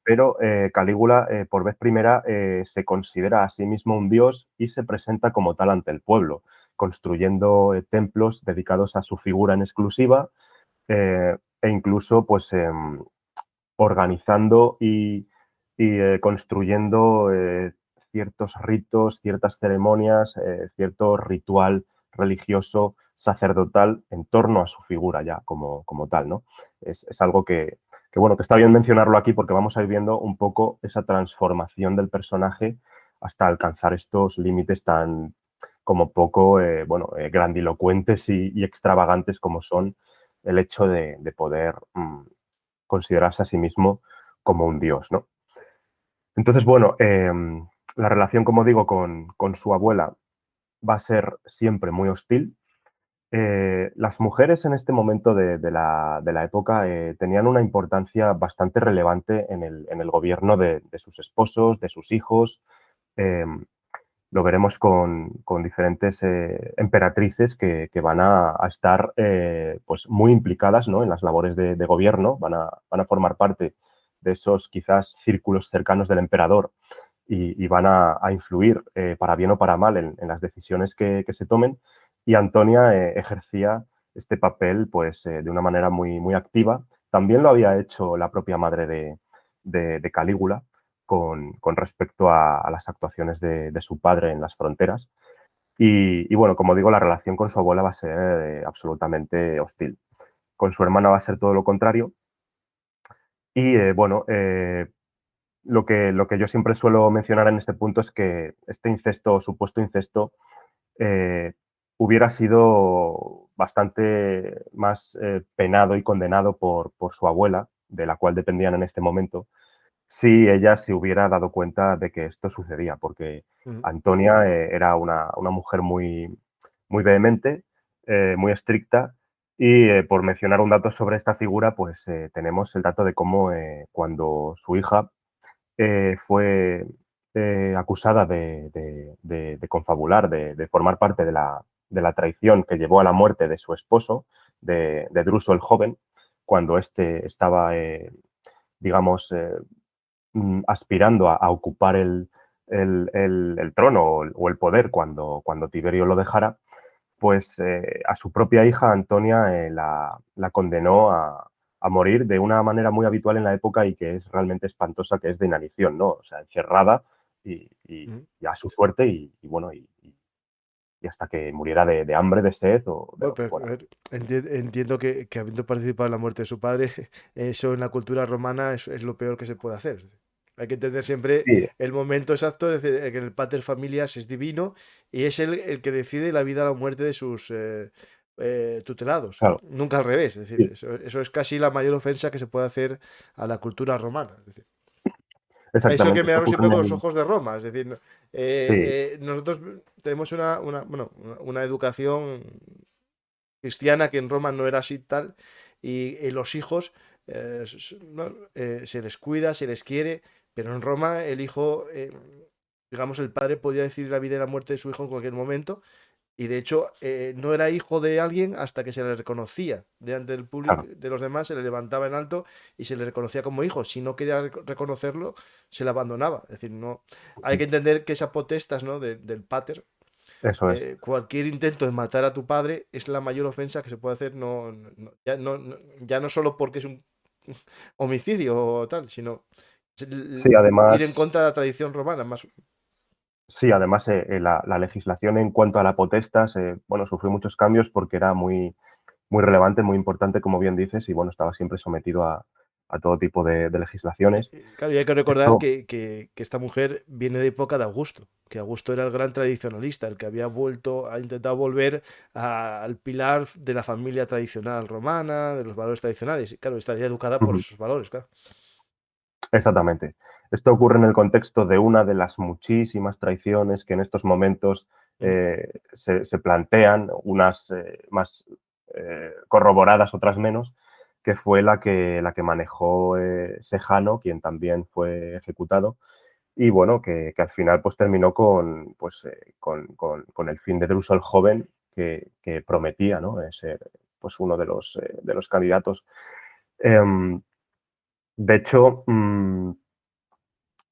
pero Calígula, por vez primera, se considera a sí mismo un dios y se presenta como tal ante el pueblo, construyendo templos dedicados a su figura en exclusiva e incluso pues, organizando y construyendo ciertos ritos, ciertas ceremonias, cierto ritual religioso, sacerdotal en torno a su figura ya como tal, ¿no? Es algo bueno, que está bien mencionarlo aquí porque vamos a ir viendo un poco esa transformación del personaje hasta alcanzar estos límites tan como poco, bueno, grandilocuentes y extravagantes como son el hecho de poder considerarse a sí mismo como un dios, ¿no? Entonces, bueno, la relación, como digo, con su abuela va a ser siempre muy hostil. Las mujeres en este momento de la época tenían una importancia bastante relevante en el gobierno de sus esposos, de sus hijos. em, lo veremos con diferentes emperatrices que van a estar pues muy implicadas, ¿no?, en las labores de gobierno, van a formar parte de esos quizás círculos cercanos del emperador y van a influir para bien o para mal en las decisiones que se tomen. Y Antonia ejercía este papel pues, de una manera muy activa. También lo había hecho la propia madre de Calígula con respecto a las actuaciones de su padre en las fronteras. Y bueno, como digo, la relación con su abuela va a ser absolutamente hostil. Con su hermana va a ser todo lo contrario. Y bueno, lo que yo siempre suelo mencionar en este punto es que este incesto, supuesto incesto, eh, hubiera sido bastante más penado y condenado por su abuela, de la cual dependían en este momento, si ella se hubiera dado cuenta de que esto sucedía, porque Ujú. Antonia era una mujer muy vehemente, muy estricta, y por mencionar un dato sobre esta figura, pues tenemos el dato de cómo cuando su hija fue acusada de confabular, de formar parte de la traición que llevó a la muerte de su esposo, de Druso el joven, cuando éste estaba, digamos, aspirando a ocupar el trono o el poder cuando Tiberio lo dejara, pues a su propia hija Antonia la condenó a morir de una manera muy habitual en la época y que es realmente espantosa, que es de inanición, ¿no? O sea, encerrada Ujú. y a su suerte y bueno, y hasta que muriera de hambre, de sed Bueno, pero a bueno. ver, entiendo que habiendo participado en la muerte de su padre, eso en la cultura romana es lo peor que se puede hacer. Es decir, hay que entender siempre Sí, el momento exacto, es decir, que el pater familias es divino y es el que decide la vida o la muerte de sus tutelados. claro, Nunca al revés. Es decir, sí, eso es casi la mayor ofensa que se puede hacer a la cultura romana. Es decir, eso que exactamente. Esto miraron ocurre siempre en con los el... ojos de Roma. Es decir, Sí, nosotros tenemos una educación cristiana, que en Roma no era así tal, y los hijos no, se les cuida, se les quiere, pero en Roma el hijo, digamos, el padre podía decidir la vida y la muerte de su hijo en cualquier momento, y de hecho no era hijo de alguien hasta que se le reconocía delante del público, claro, de los demás, se le levantaba en alto y se le reconocía como hijo. Si no quería reconocerlo, se le abandonaba. Es decir, no hay que entender que esa potestas, ¿no? Del pater, eso es. cualquier intento de matar a tu padre es la mayor ofensa que se puede hacer, ya no solo porque es un homicidio o tal, sino Sí, ir en además, contra de la tradición romana, más. sí, además la legislación en cuanto a la potestas, bueno, sufrió muchos cambios porque era muy relevante, muy importante, como bien dices, y bueno, estaba siempre sometido a todo tipo de legislaciones. Claro, y hay que recordar Esto, que esta mujer viene de época de Augusto, que Augusto era el gran tradicionalista, el que había vuelto, ha intentado volver al pilar de la familia tradicional romana, de los valores tradicionales. Y claro, estaría educada por ujú, esos valores, claro. exactamente. Esto ocurre en el contexto de una de las muchísimas traiciones que en estos momentos Mm. se plantean, unas más corroboradas, otras menos, que fue la que manejó Sejano, quien también fue ejecutado, y bueno, que al final pues terminó con el fin de Druso el joven, que prometía, ¿no?, ser pues uno de los candidatos. Em, de hecho,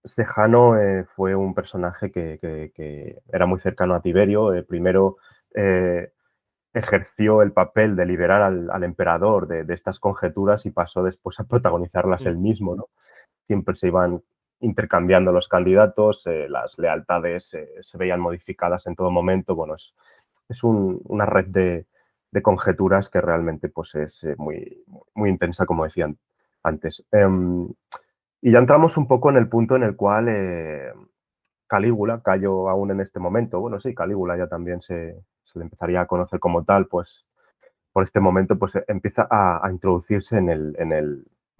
Sejano fue un personaje que era muy cercano a Tiberio. Primero eh, ejerció el papel de liberar al emperador de estas conjeturas y pasó después a protagonizarlas Mm. él mismo, ¿no? Siempre se iban intercambiando los candidatos, las lealtades se veían modificadas en todo momento. Bueno, es una red de conjeturas que realmente pues, es muy intensa, como decían antes. Y ya entramos un poco en el punto en el cual Calígula, Cayo aún en este momento, bueno, sí, Calígula ya también se le empezaría a conocer como tal, pues por este momento pues empieza a introducirse en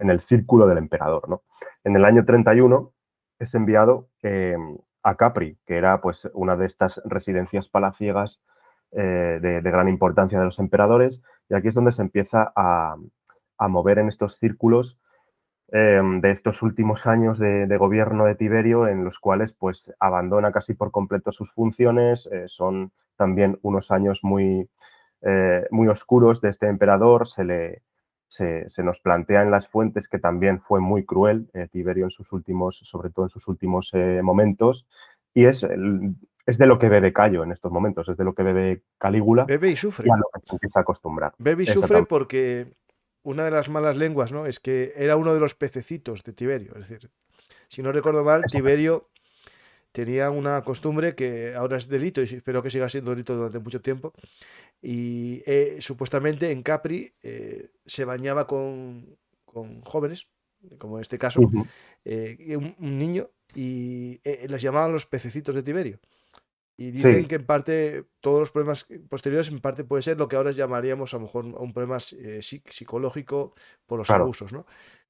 el círculo del emperador, ¿no? En el año 31 es enviado a Capri, que era pues una de estas residencias palaciegas de gran importancia de los emperadores, y aquí es donde se empieza a mover en estos círculos de estos últimos años de gobierno de Tiberio, en los cuales pues abandona casi por completo sus funciones. Son también unos años muy oscuros de este emperador. Se nos plantea en las fuentes que también fue muy cruel Tiberio en sus últimos, sobre todo en sus últimos momentos, y es de lo que bebe Cayo en estos momentos, es de lo que bebe Calígula Bebe y y a sufre. lo que se empieza a acostumbrar. Bebe y sufre Exactamente. porque una de las malas lenguas, ¿no? Es que era uno de los pececitos de Tiberio. Es decir, si no recuerdo mal, Exactamente. Tiberio tenía una costumbre que ahora es delito y espero que siga siendo delito durante mucho tiempo. Y supuestamente en Capri se bañaba con jóvenes, como en este caso, Ujú. un niño, y las llamaban los pececitos de Tiberio. Y dicen Sí, que en parte todos los problemas posteriores en parte puede ser lo que ahora llamaríamos a lo mejor un problema psicológico por los claro. abusos, ¿no?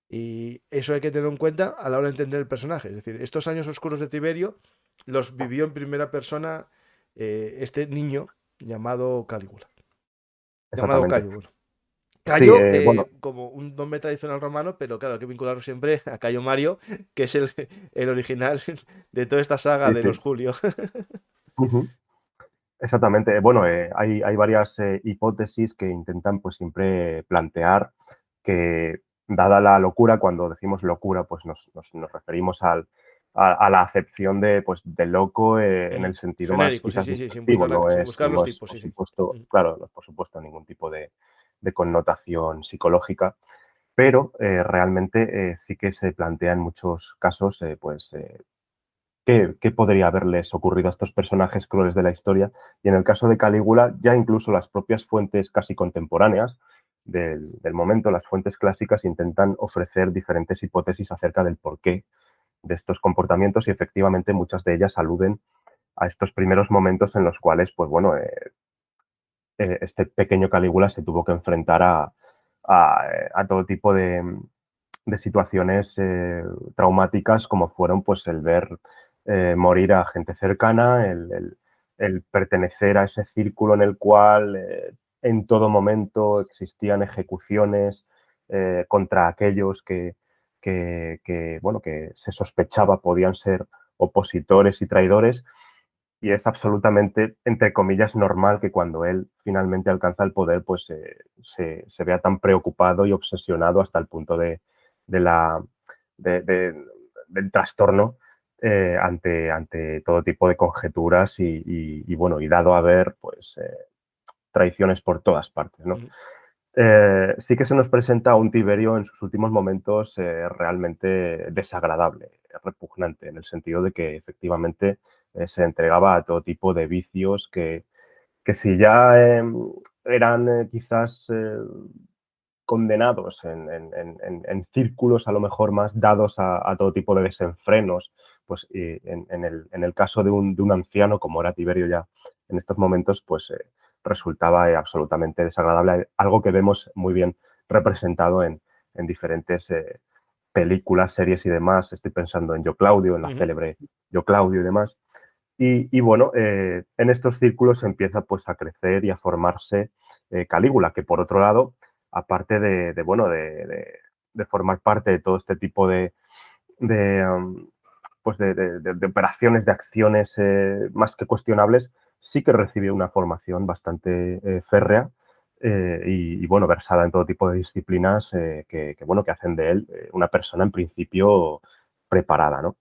Y eso hay que tenerlo en cuenta a la hora de entender el personaje. Es decir, estos años oscuros de Tiberio los vivió en primera persona este niño llamado Calígula. Llamado Exactamente. Cayo, bueno. Sí, Cayo, bueno, como un nombre tradicional romano, pero claro, hay que vincularlo siempre a Cayo Mario, que es el original de toda esta saga sí, de los sí. Julio. Ujú. Exactamente. Bueno, hay varias hipótesis que intentan pues siempre plantear que, dada la locura, cuando decimos locura, pues nos referimos a la acepción de loco en Ujú. el sentido más Genérico, sí, quizás sí, sí, despectivo. sin buscar los No es, tipos, por sí, sí. supuesto, Ujú. claro, no es por supuesto ningún tipo de connotación psicológica, pero realmente sí que se plantea en muchos casos qué podría haberles ocurrido a estos personajes crueles de la historia. Y en el caso de Calígula, ya incluso las propias fuentes casi contemporáneas del momento, las fuentes clásicas, intentan ofrecer diferentes hipótesis acerca del porqué de estos comportamientos, y efectivamente muchas de ellas aluden a estos primeros momentos en los cuales, pues bueno, este pequeño Calígula se tuvo que enfrentar a todo tipo de situaciones traumáticas, como fueron pues el ver morir a gente cercana, el pertenecer a ese círculo en el cual en todo momento existían ejecuciones contra aquellos bueno, que se sospechaba podían ser opositores y traidores. Y es absolutamente, entre comillas, normal que cuando él finalmente alcanza el poder, pues se vea tan preocupado y obsesionado hasta el punto de la, del trastorno ante todo tipo de conjeturas bueno, y dado a ver, pues, traiciones por todas partes, ¿no? Ujú. Sí que se nos presenta a un Tiberio en sus últimos momentos realmente desagradable, repugnante, en el sentido de que efectivamente se entregaba a todo tipo de vicios que si ya eran quizás condenados en círculos a lo mejor más dados a todo tipo de desenfrenos, pues en el caso de un anciano como era Tiberio ya en estos momentos, pues resultaba absolutamente desagradable, algo que vemos muy bien representado en diferentes películas, series y demás. Estoy pensando en Yo Claudio, en la Ujú. célebre Yo Claudio y demás. Y bueno, en estos círculos empieza pues a crecer y a formarse Calígula, que por otro lado, aparte bueno, de formar parte de todo este tipo de, um, pues de operaciones, de acciones más que cuestionables, sí que recibió una formación bastante férrea bueno, versada en todo tipo de disciplinas bueno, que hacen de él una persona en principio preparada, ¿no?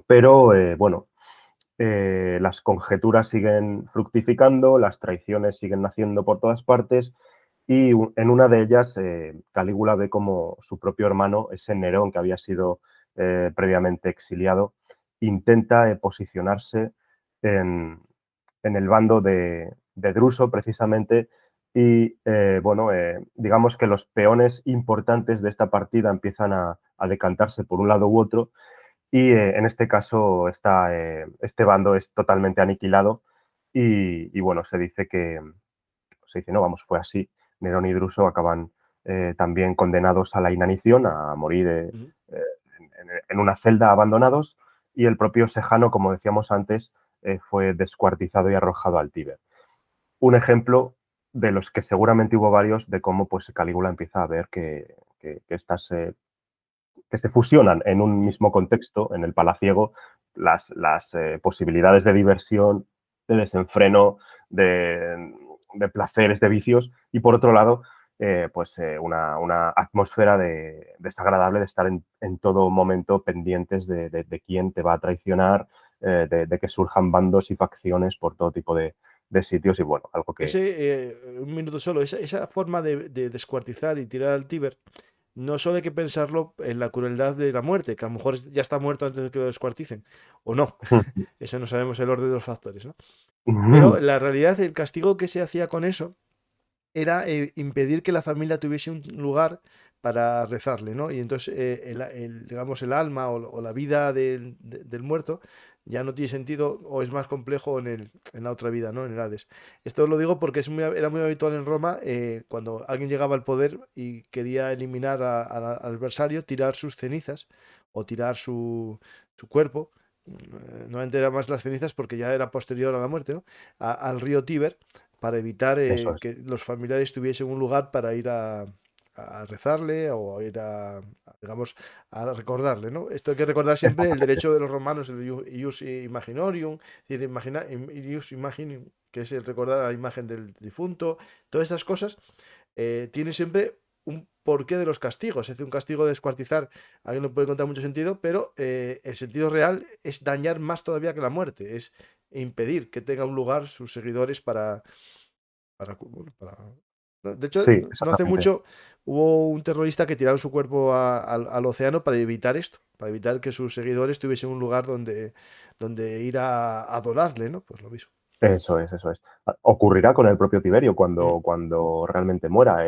Pero bueno, las conjeturas siguen fructificando, las traiciones siguen naciendo por todas partes, y en una de ellas Calígula ve como su propio hermano, ese Nerón que había sido previamente exiliado, intenta posicionarse en, en el bando de Druso precisamente, y bueno, digamos que los peones importantes de esta partida empiezan a decantarse por un lado u otro, y en este caso este bando es totalmente aniquilado, bueno, se dice, no, vamos, fue así. Nerón y Druso acaban también condenados a la inanición, a morir Ujú. en una celda abandonados, y el propio Sejano, como decíamos antes, fue descuartizado y arrojado al Tíber. un ejemplo de los que seguramente hubo varios de cómo pues Calígula empieza a ver que estas que se fusionan en un mismo contexto, en el palaciego, las posibilidades de diversión, de desenfreno, de placeres, de vicios, y por otro lado, una atmósfera desagradable de estar en todo momento pendientes de quién te va a traicionar, de que surjan bandos y facciones por todo tipo de sitios y bueno, algo que... Un minuto solo, esa forma de descuartizar y tirar al Tíber, no solo hay que pensarlo en la crueldad de la muerte, que a lo mejor ya está muerto antes de que lo descuarticen, o no, eso no sabemos el orden de los factores, ¿no? Pero la realidad, el castigo que se hacía con eso era impedir que la familia tuviese un lugar para rezarle, ¿no? Y entonces, digamos, el alma o la vida del muerto ya no tiene sentido o es más complejo en la otra vida, ¿no? En el Hades. Esto lo digo porque era muy habitual en Roma, cuando alguien llegaba al poder y quería eliminar al adversario, tirar sus cenizas o tirar su cuerpo. No era más las cenizas porque ya era posterior a la muerte, ¿no? Al río Tíber para evitar Eso es. que los familiares tuviesen un lugar para ir a rezarle o a ir digamos, a recordarle, ¿no? Esto hay que recordar siempre el Exactamente. derecho de los romanos, el ius imaginorium, es decir, ius imaginium, que es el recordar a la imagen del difunto, todas esas cosas tiene siempre un porqué de los castigos. Es decir, un castigo de descuartizar, alguien lo puede encontrar mucho sentido, pero el sentido real es dañar más todavía que la muerte, es impedir que tenga un lugar sus seguidores bueno, No, de hecho, Sí, no hace exactamente. mucho hubo un terrorista que tiraron su cuerpo al océano para evitar esto, para evitar que sus seguidores tuviesen un lugar donde ir a adorarle, ¿no? Pues lo mismo. Eso es, eso es. Ocurrirá con el propio Tiberio Mm, cuando realmente muera.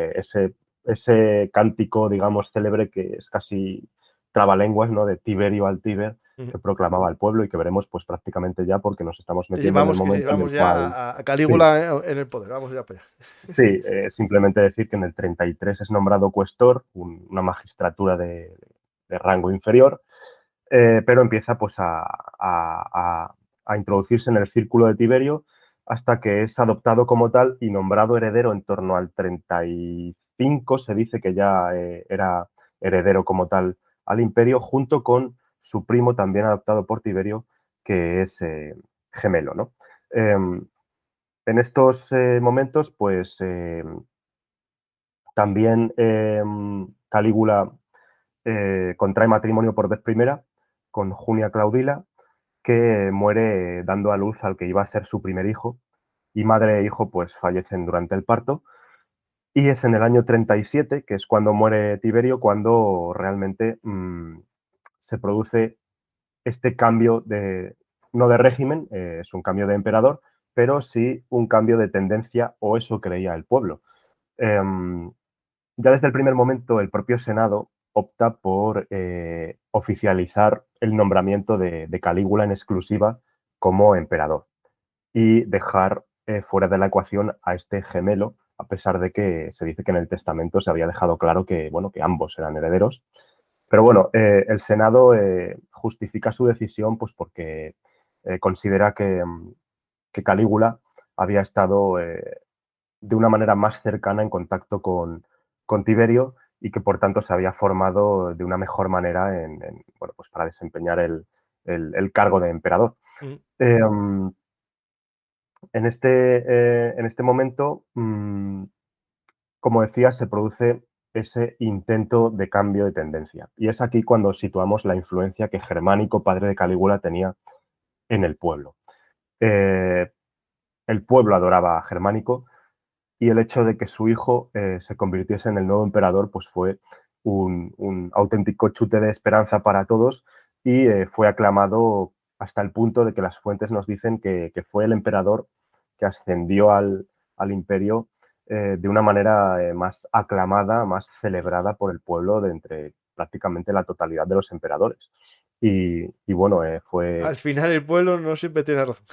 Ese cántico, digamos, célebre que es casi trabalenguas, ¿no? De Tiberio al Tíber, mm. que proclamaba al pueblo y que veremos pues prácticamente ya porque nos estamos Sí, sí, metiendo en el que sí, momento en vamos el ya cual, a sí, Calígula en el poder, vamos ya para allá. sí, simplemente decir que en el 33 es nombrado cuestor, una magistratura de rango inferior, pero empieza pues a introducirse en el círculo de Tiberio hasta que es adoptado como tal y nombrado heredero en torno al 35, se dice que ya era heredero como tal al imperio, junto con su primo también adoptado por Tiberio, que es gemelo, ¿no? En estos momentos, pues también Calígula contrae matrimonio por vez primera con Junia Claudila, que muere dando a luz al que iba a ser su primer hijo, y madre e hijo pues fallecen durante el parto, y es en el año 37, que es cuando muere Tiberio, cuando realmente se produce este cambio no de régimen, es un cambio de emperador, pero sí un cambio de tendencia, o eso creía el pueblo. Em, ya desde el primer momento el propio Senado opta por oficializar el nombramiento de Calígula en exclusiva como emperador y dejar fuera de la ecuación a este gemelo, a pesar de que se dice que en el testamento se había dejado claro que, bueno, que ambos eran herederos. Pero bueno, el Senado justifica su decisión pues porque considera que Calígula había estado de una manera más cercana en contacto con Tiberio y que por tanto se había formado de una mejor manera bueno, pues para desempeñar el cargo de emperador. Mm. Eh, en este momento, como decía, se produce ese intento de cambio de tendencia. Y es aquí cuando situamos la influencia que Germánico, padre de Calígula, tenía en el pueblo. Eh, el pueblo adoraba a Germánico, y el hecho de que su hijo se convirtiese en el nuevo emperador pues fue un auténtico chute de esperanza para todos y fue aclamado hasta el punto de que las fuentes nos dicen que fue el emperador que ascendió al imperio de una manera más aclamada, más celebrada por el pueblo de entre prácticamente la totalidad de los emperadores. Y bueno, Al final el pueblo no siempre tiene razón.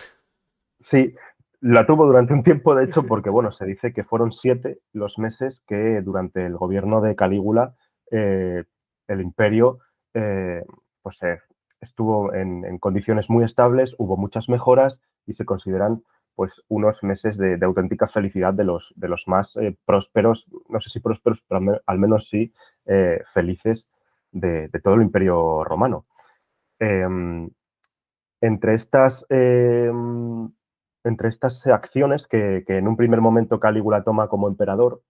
sí, la tuvo durante un tiempo, de hecho, porque bueno, se dice que fueron 7 los meses que durante el gobierno de Calígula eh, el imperio eh, pues, estuvo en condiciones muy estables, hubo muchas mejoras y se consideran pues unos meses de auténtica felicidad de los más prósperos, no sé si prósperos, pero al menos sí felices de todo el Imperio Romano. Entre estas, entre estas acciones que en un primer momento Calígula toma como emperador,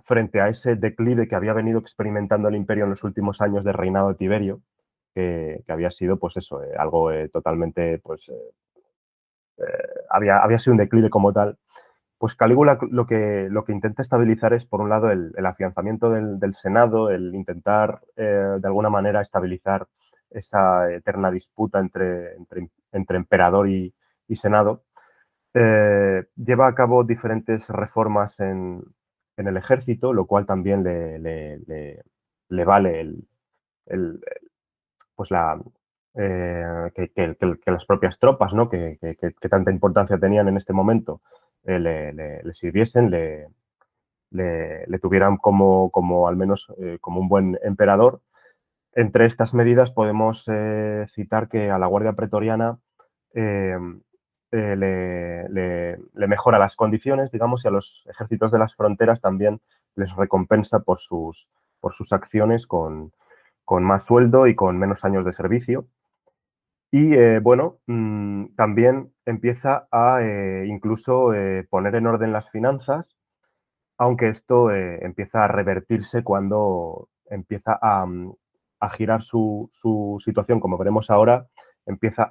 frente a ese declive que había venido experimentando el imperio en los últimos años del reinado de Tiberio, que había sido, pues eso, algo totalmente, pues, había sido un declive como tal, pues Calígula lo que intenta estabilizar es, por un lado, el afianzamiento del Senado, el intentar, de alguna manera, estabilizar esa eterna disputa entre emperador y Senado. Lleva a cabo diferentes reformas en el ejército, lo cual también le vale el, pues que las propias tropas, ¿no? que tanta importancia tenían en este momento, le sirviesen, le tuvieran como al menos como un buen emperador. Entre estas medidas podemos citar que a la Guardia Pretoriana eh, le mejora las condiciones, digamos, y a los ejércitos de las fronteras también les recompensa por sus acciones con más sueldo y con menos años de servicio. Y bueno, también empieza a incluso poner en orden las finanzas, aunque esto empieza a revertirse cuando empieza a girar su situación, como veremos ahora, empieza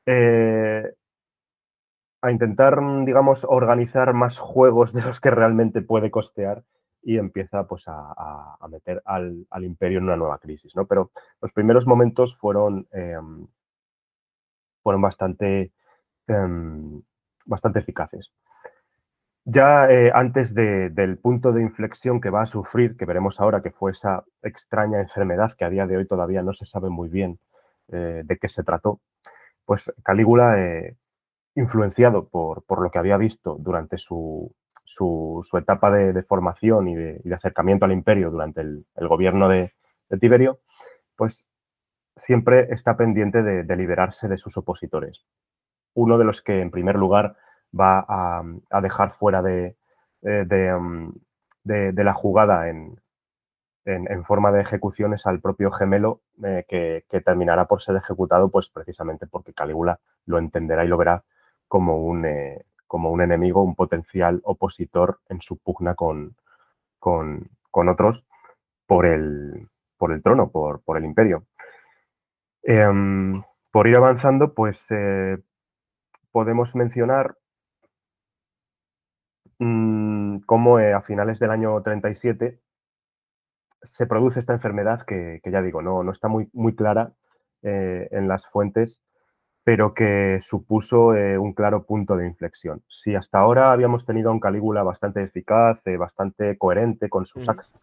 eh, a intentar, digamos, organizar más juegos de los que realmente puede costear y empieza pues a meter al imperio en una nueva crisis, ¿no? Pero los primeros momentos fueron bastante eficaces. Ya antes del punto de inflexión que va a sufrir, que veremos ahora que fue esa extraña enfermedad que a día de hoy todavía no se sabe muy bien de qué se trató, pues Calígula, influenciado por lo que había visto durante su etapa de formación y de acercamiento al imperio durante el gobierno de Tiberio, pues siempre está pendiente de liberarse de sus opositores. Uno de los que, en primer lugar, va a dejar fuera eh, de, um, de la jugada en forma de ejecuciones al propio gemelo que terminará por ser ejecutado, pues precisamente porque Calígula lo entenderá y lo verá como un enemigo, un potencial opositor en su pugna con otros por por el trono, por el imperio. Por ir avanzando, pues podemos mencionar cómo a finales del año 37 se produce esta enfermedad que ya digo, no está muy clara en las fuentes, pero que supuso un claro punto de inflexión. Si hasta ahora habíamos tenido a un Calígula bastante eficaz, bastante coherente con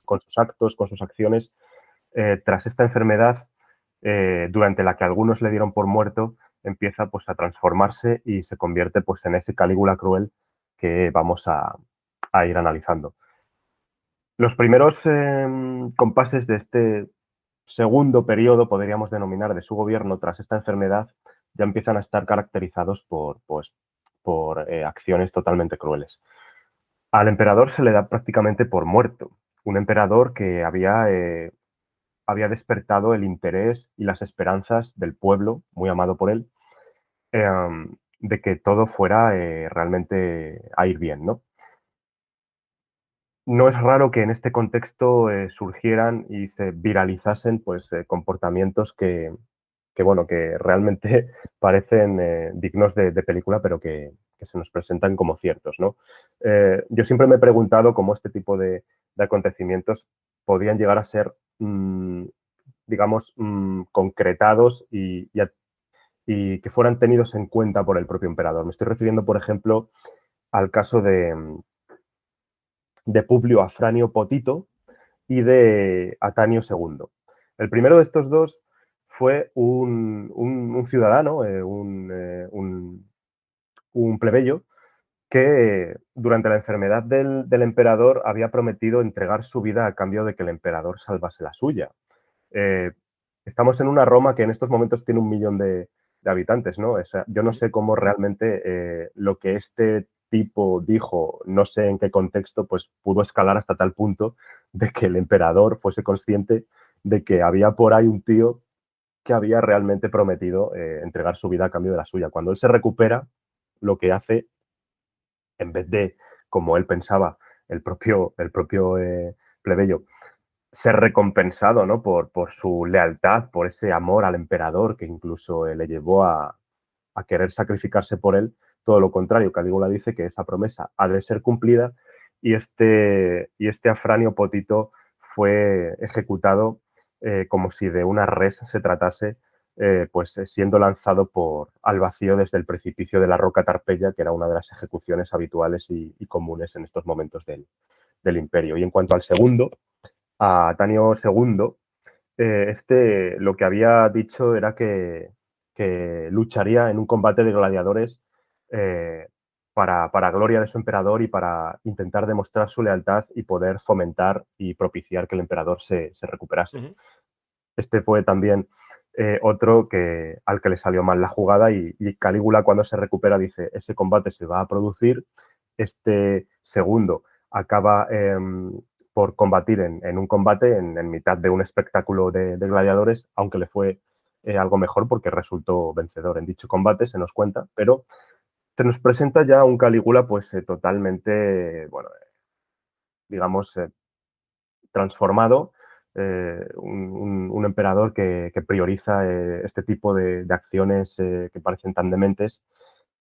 con sus actos, con sus acciones, tras esta enfermedad, durante la que algunos le dieron por muerto, empieza pues, a transformarse y se convierte pues, en ese Calígula cruel que vamos a ir analizando. Los primeros compases de este segundo periodo, podríamos denominar, de su gobierno tras esta enfermedad, ya empiezan a estar caracterizados por acciones totalmente crueles. Al emperador se le da prácticamente por muerto, un emperador que había despertado el interés y las esperanzas del pueblo, muy amado por él, de que todo fuera realmente a ir bien, ¿no? No es raro que en este contexto surgieran y se viralizasen pues, comportamientos bueno, que realmente parecen dignos de película, pero que se nos presentan como ciertos, ¿no? Yo siempre me he preguntado cómo este tipo de acontecimientos podían llegar a ser, digamos, concretados y que fueran tenidos en cuenta por el propio emperador. Me estoy refiriendo, por ejemplo, al caso de Publio Afranio Potito y de Atanio II. El primero de estos dos fue un ciudadano, un plebeyo, que durante la enfermedad del emperador había prometido entregar su vida a cambio de que el emperador salvase la suya. Eh, Estamos en una Roma que en estos momentos tiene 1 millón de habitantes, ¿no? O sea, yo no sé cómo realmente lo que este tipo dijo, no sé en qué contexto, pues pudo escalar hasta tal punto de que el emperador fuese consciente de que había por ahí un tío que había realmente prometido entregar su vida a cambio de la suya. Cuando él se recupera, lo que hace, en vez de, como él pensaba, el propio plebeyo, ser recompensado, ¿no? Por su lealtad, por ese amor al emperador que incluso le llevó a querer sacrificarse por él. Todo lo contrario, Calígula dice que esa promesa ha de ser cumplida y este Afranio Potito fue ejecutado como si de una res se tratase, pues siendo lanzado al vacío desde el precipicio de la Roca Tarpeya, que era una de las ejecuciones habituales y comunes en estos momentos del imperio. Y en cuanto al segundo, a Tanio II, lo que había dicho era que lucharía en un combate de gladiadores eh, para gloria de su emperador y para intentar demostrar su lealtad y poder fomentar y propiciar que el emperador se recuperase. Ujú. Este fue también otro al que le salió mal la jugada y Calígula cuando se recupera dice, ese combate se va a producir, este segundo acaba por combatir en un combate en mitad de un espectáculo de gladiadores, aunque le fue algo mejor porque resultó vencedor en dicho combate, se nos cuenta, pero se nos presenta ya un Calígula pues totalmente, bueno, digamos, transformado, un emperador que prioriza este tipo de acciones que parecen tan dementes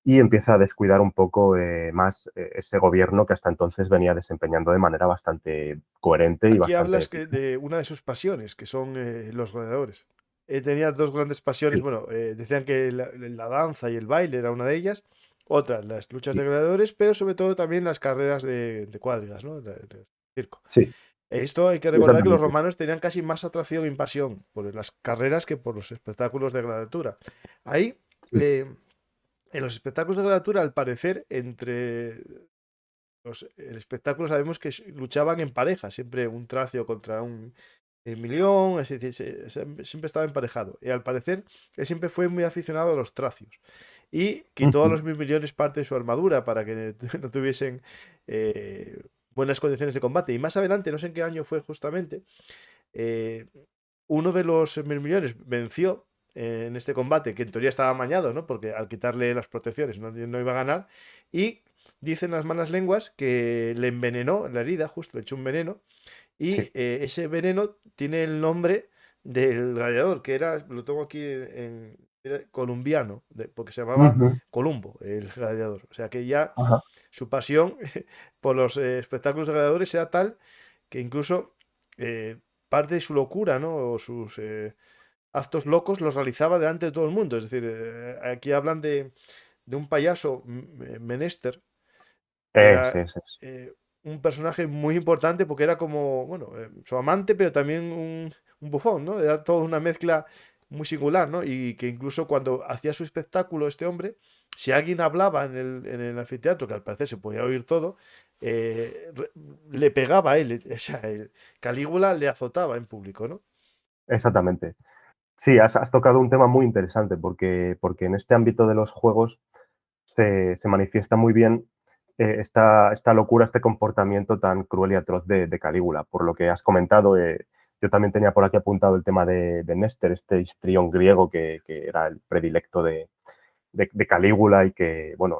y empieza a descuidar un poco más ese gobierno que hasta entonces venía desempeñando de manera bastante coherente y Aquí bastante hablas ética. de una de sus pasiones, que son los gladiadores. Tenía dos grandes pasiones. Sí, Bueno, decían que la danza y el baile era una de ellas. Otra, las luchas de sí, gladiadores, pero sobre todo también las carreras de cuadrigas, ¿no? De circo. sí, Esto hay que recordar que los exactamente. romanos tenían casi más atracción e invasión por las carreras que por los espectáculos de gladiatura. Ahí, eh, en los espectáculos de gladiatura, al parecer, entre el espectáculo sabemos que luchaban en pareja, siempre un tracio contra un milión, es decir, siempre estaba emparejado. Y al parecer, él siempre fue muy aficionado a los tracios. Y quitó a Ujú. los millones parte de su armadura para que no tuviesen buenas condiciones de combate. Y más adelante, no sé en qué año fue justamente, eh, uno de los millones venció en este combate, que en teoría estaba amañado, ¿no? Porque al quitarle las protecciones no iba a ganar. Y dicen las malas lenguas que le envenenó la herida, justo le echó un veneno. Y Sí. ese veneno tiene el nombre del gladiador, que era, lo tengo aquí era columbiano, porque se llamaba Ujú. Columbo, el gladiador. O sea que ya Ajá. su pasión por los espectáculos de gladiadores era tal que incluso eh, parte de su locura, ¿no? O sus actos locos los realizaba delante de todo el mundo. Es decir, aquí hablan de un payaso, Menester, que era Ese es. un personaje muy importante porque era como, bueno, su amante, pero también un bufón, ¿no? Era toda una mezcla muy singular, ¿no? Y que incluso cuando hacía su espectáculo este hombre, si alguien hablaba en el anfiteatro, que al parecer se podía oír todo, le pegaba a él, o sea, Calígula le azotaba en público, ¿no? Exactamente. Sí, has tocado un tema muy interesante porque en este ámbito de los juegos se manifiesta muy bien esta locura, este comportamiento tan cruel y atroz de Calígula. Por lo que has comentado, yo también tenía por aquí apuntado el tema de Néstor, este histrión griego que era el predilecto de Calígula y que, bueno,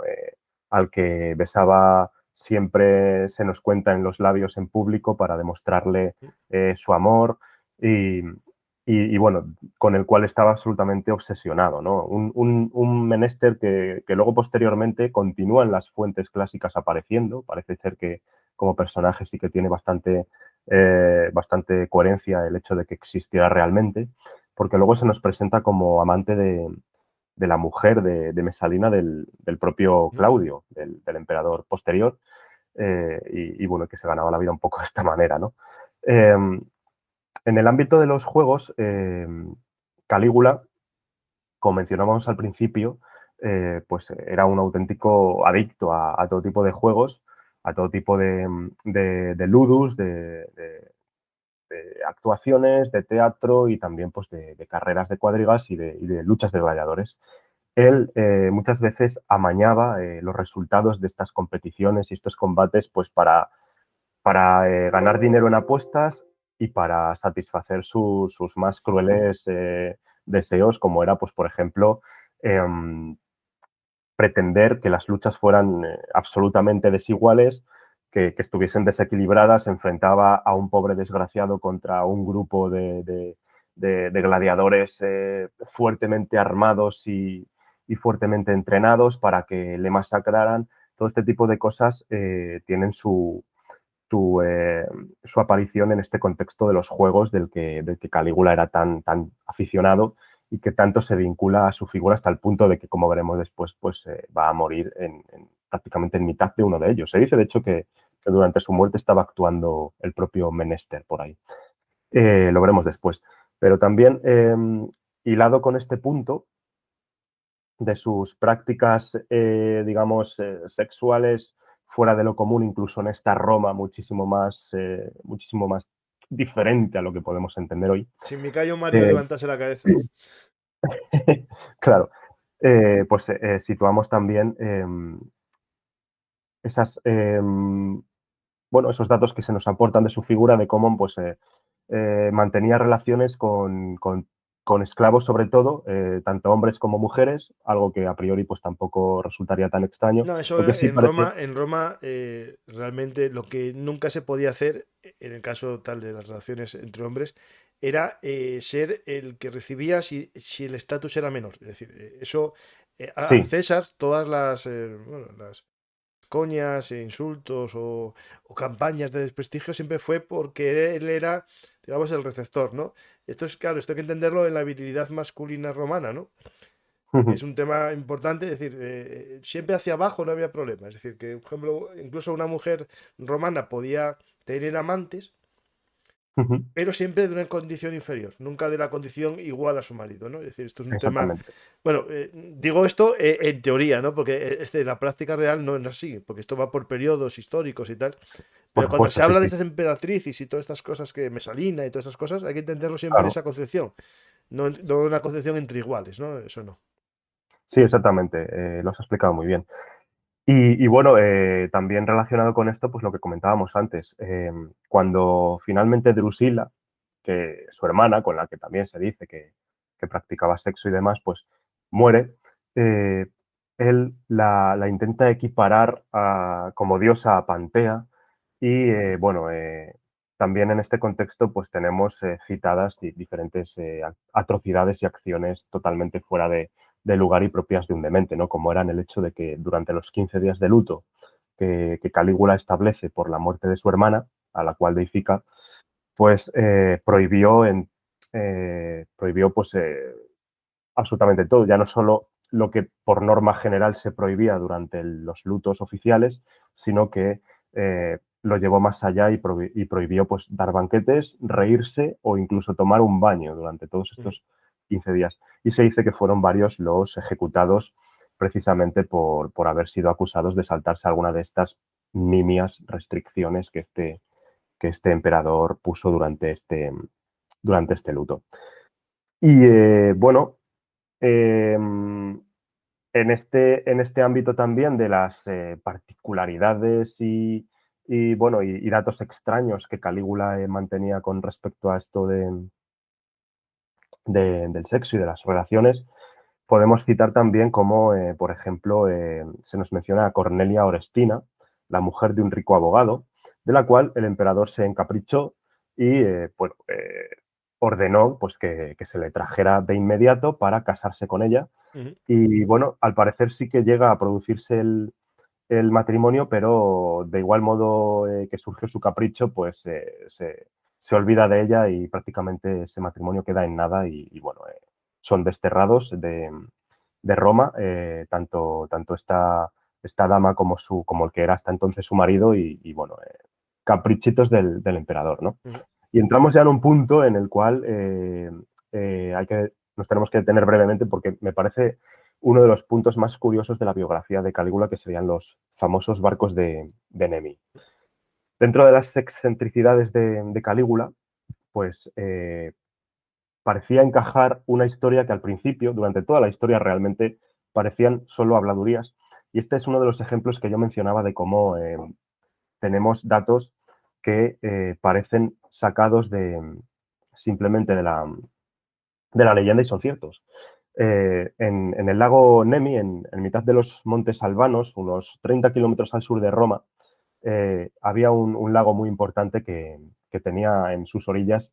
al que besaba siempre se nos cuenta en los labios en público para demostrarle su amor y, bueno, con el cual estaba absolutamente obsesionado, ¿no? Un menester que luego posteriormente continúa en las fuentes clásicas apareciendo, parece ser que como personaje sí que tiene bastante coherencia el hecho de que existiera realmente, porque luego se nos presenta como amante de la mujer de Mesalina del propio Ujú. Claudio, del emperador posterior, bueno, que se ganaba la vida un poco de esta manera, ¿no? En el ámbito de los juegos, Calígula, como mencionábamos al principio, pues era un auténtico adicto a todo tipo de juegos, a todo tipo de ludus, de actuaciones, de teatro y también pues de carreras de cuadrigas y de luchas de gladiadores. él muchas veces amañaba los resultados de estas competiciones y estos combates pues para ganar dinero en apuestas y para satisfacer sus más crueles deseos, como era, pues, por ejemplo, pretender que las luchas fueran absolutamente desiguales, que estuviesen desequilibradas, se enfrentaba a un pobre desgraciado contra un grupo de gladiadores fuertemente armados y fuertemente entrenados para que le masacraran. Todo este tipo de cosas tienen su aparición en este contexto de los juegos del que Calígula era tan aficionado y que tanto se vincula a su figura hasta el punto de que, como veremos después, pues va a morir prácticamente en mitad de uno de ellos. Se dice, de hecho, que durante su muerte estaba actuando el propio Menester por ahí. Lo veremos después. Pero también, hilado con este punto de sus prácticas, digamos, sexuales fuera de lo común, incluso en esta Roma muchísimo más diferente a lo que podemos entender hoy. Si me callo, Mario Eh, levantase la cabeza. claro, pues situamos también esas, bueno, esos datos que se nos aportan de su figura, de cómo pues, mantenía relaciones con esclavos sobre todo, tanto hombres como mujeres, algo que a priori pues tampoco resultaría tan extraño. No, eso Lo que sí parece... En Roma realmente lo que nunca se podía hacer, en el caso tal de las relaciones entre hombres, era ser el que recibía si el estatus era menor. Es decir, eso a Sí, César, todas bueno, las coñas, e insultos o campañas de desprestigio siempre fue porque él era, digamos, el receptor, ¿no? Esto es claro, esto hay que entenderlo en la virilidad masculina romana, ¿no? Es un tema importante, es decir, siempre hacia abajo no había problema. Es decir, que, por ejemplo, incluso una mujer romana podía tener amantes, pero siempre de una condición inferior, nunca de la condición igual a su marido, ¿no? Es decir, esto es un tema. exactamente. Bueno, digo esto en teoría, ¿no? Porque la práctica real no es así, porque esto va por periodos históricos y tal. Por Pero cuando supuesto, se sí, habla de sí, estas emperatrices y todas estas cosas que Mesalina y todas esas cosas, hay que entenderlo siempre en claro. esa concepción, no una concepción entre iguales, ¿no? Eso no. Sí, exactamente, lo has explicado muy bien. Y bueno, también relacionado con esto, pues lo que comentábamos antes, cuando finalmente Drusila, que su hermana, con la que también se dice que practicaba sexo y demás, pues muere, eh, él la intenta equiparar como diosa a Pantea y bueno, también en este contexto pues tenemos citadas diferentes atrocidades y acciones totalmente fuera de lugar y propias de un demente, ¿no? Como eran el hecho de que durante los 15 días de luto que Calígula establece por la muerte de su hermana, a la cual deifica, pues prohibió pues absolutamente todo, ya no solo lo que por norma general se prohibía durante los lutos oficiales, sino que lo llevó más allá y prohibió pues dar banquetes, reírse o incluso tomar un baño durante todos Ujú. estos 15 días. Y se dice que fueron varios los ejecutados precisamente por haber sido acusados de saltarse alguna de estas nimias restricciones que este emperador puso durante este luto. Y bueno, en en este ámbito también de las particularidades bueno, y datos extraños que Calígula mantenía con respecto a esto del sexo y de las relaciones, podemos citar también como, por ejemplo, se nos menciona a Cornelia Orestina, la mujer de un rico abogado, de la cual el emperador se encaprichó y bueno, ordenó pues, que se le trajera de inmediato para casarse con ella. Ujú. Y bueno, al parecer sí que llega a producirse el matrimonio, pero de igual modo que surgió su capricho, pues se olvida de ella y prácticamente ese matrimonio queda en nada y bueno, son desterrados de Roma, tanto esta dama como, como el que era hasta entonces su marido y bueno, caprichitos del emperador, ¿no? Ujú. Y entramos ya en un punto en el cual nos tenemos que detener brevemente porque me parece uno de los puntos más curiosos de la biografía de Calígula, que serían los famosos barcos de Nemi. Dentro de las excentricidades de Calígula, pues parecía encajar una historia que al principio, durante toda la historia, realmente parecían solo habladurías. Y este es uno de los ejemplos que yo mencionaba de cómo tenemos datos que parecen sacados simplemente de la leyenda y son ciertos. En el lago Nemi, en mitad de los montes albanos, unos 30 kilómetros al sur de Roma, había un lago muy importante que tenía en sus orillas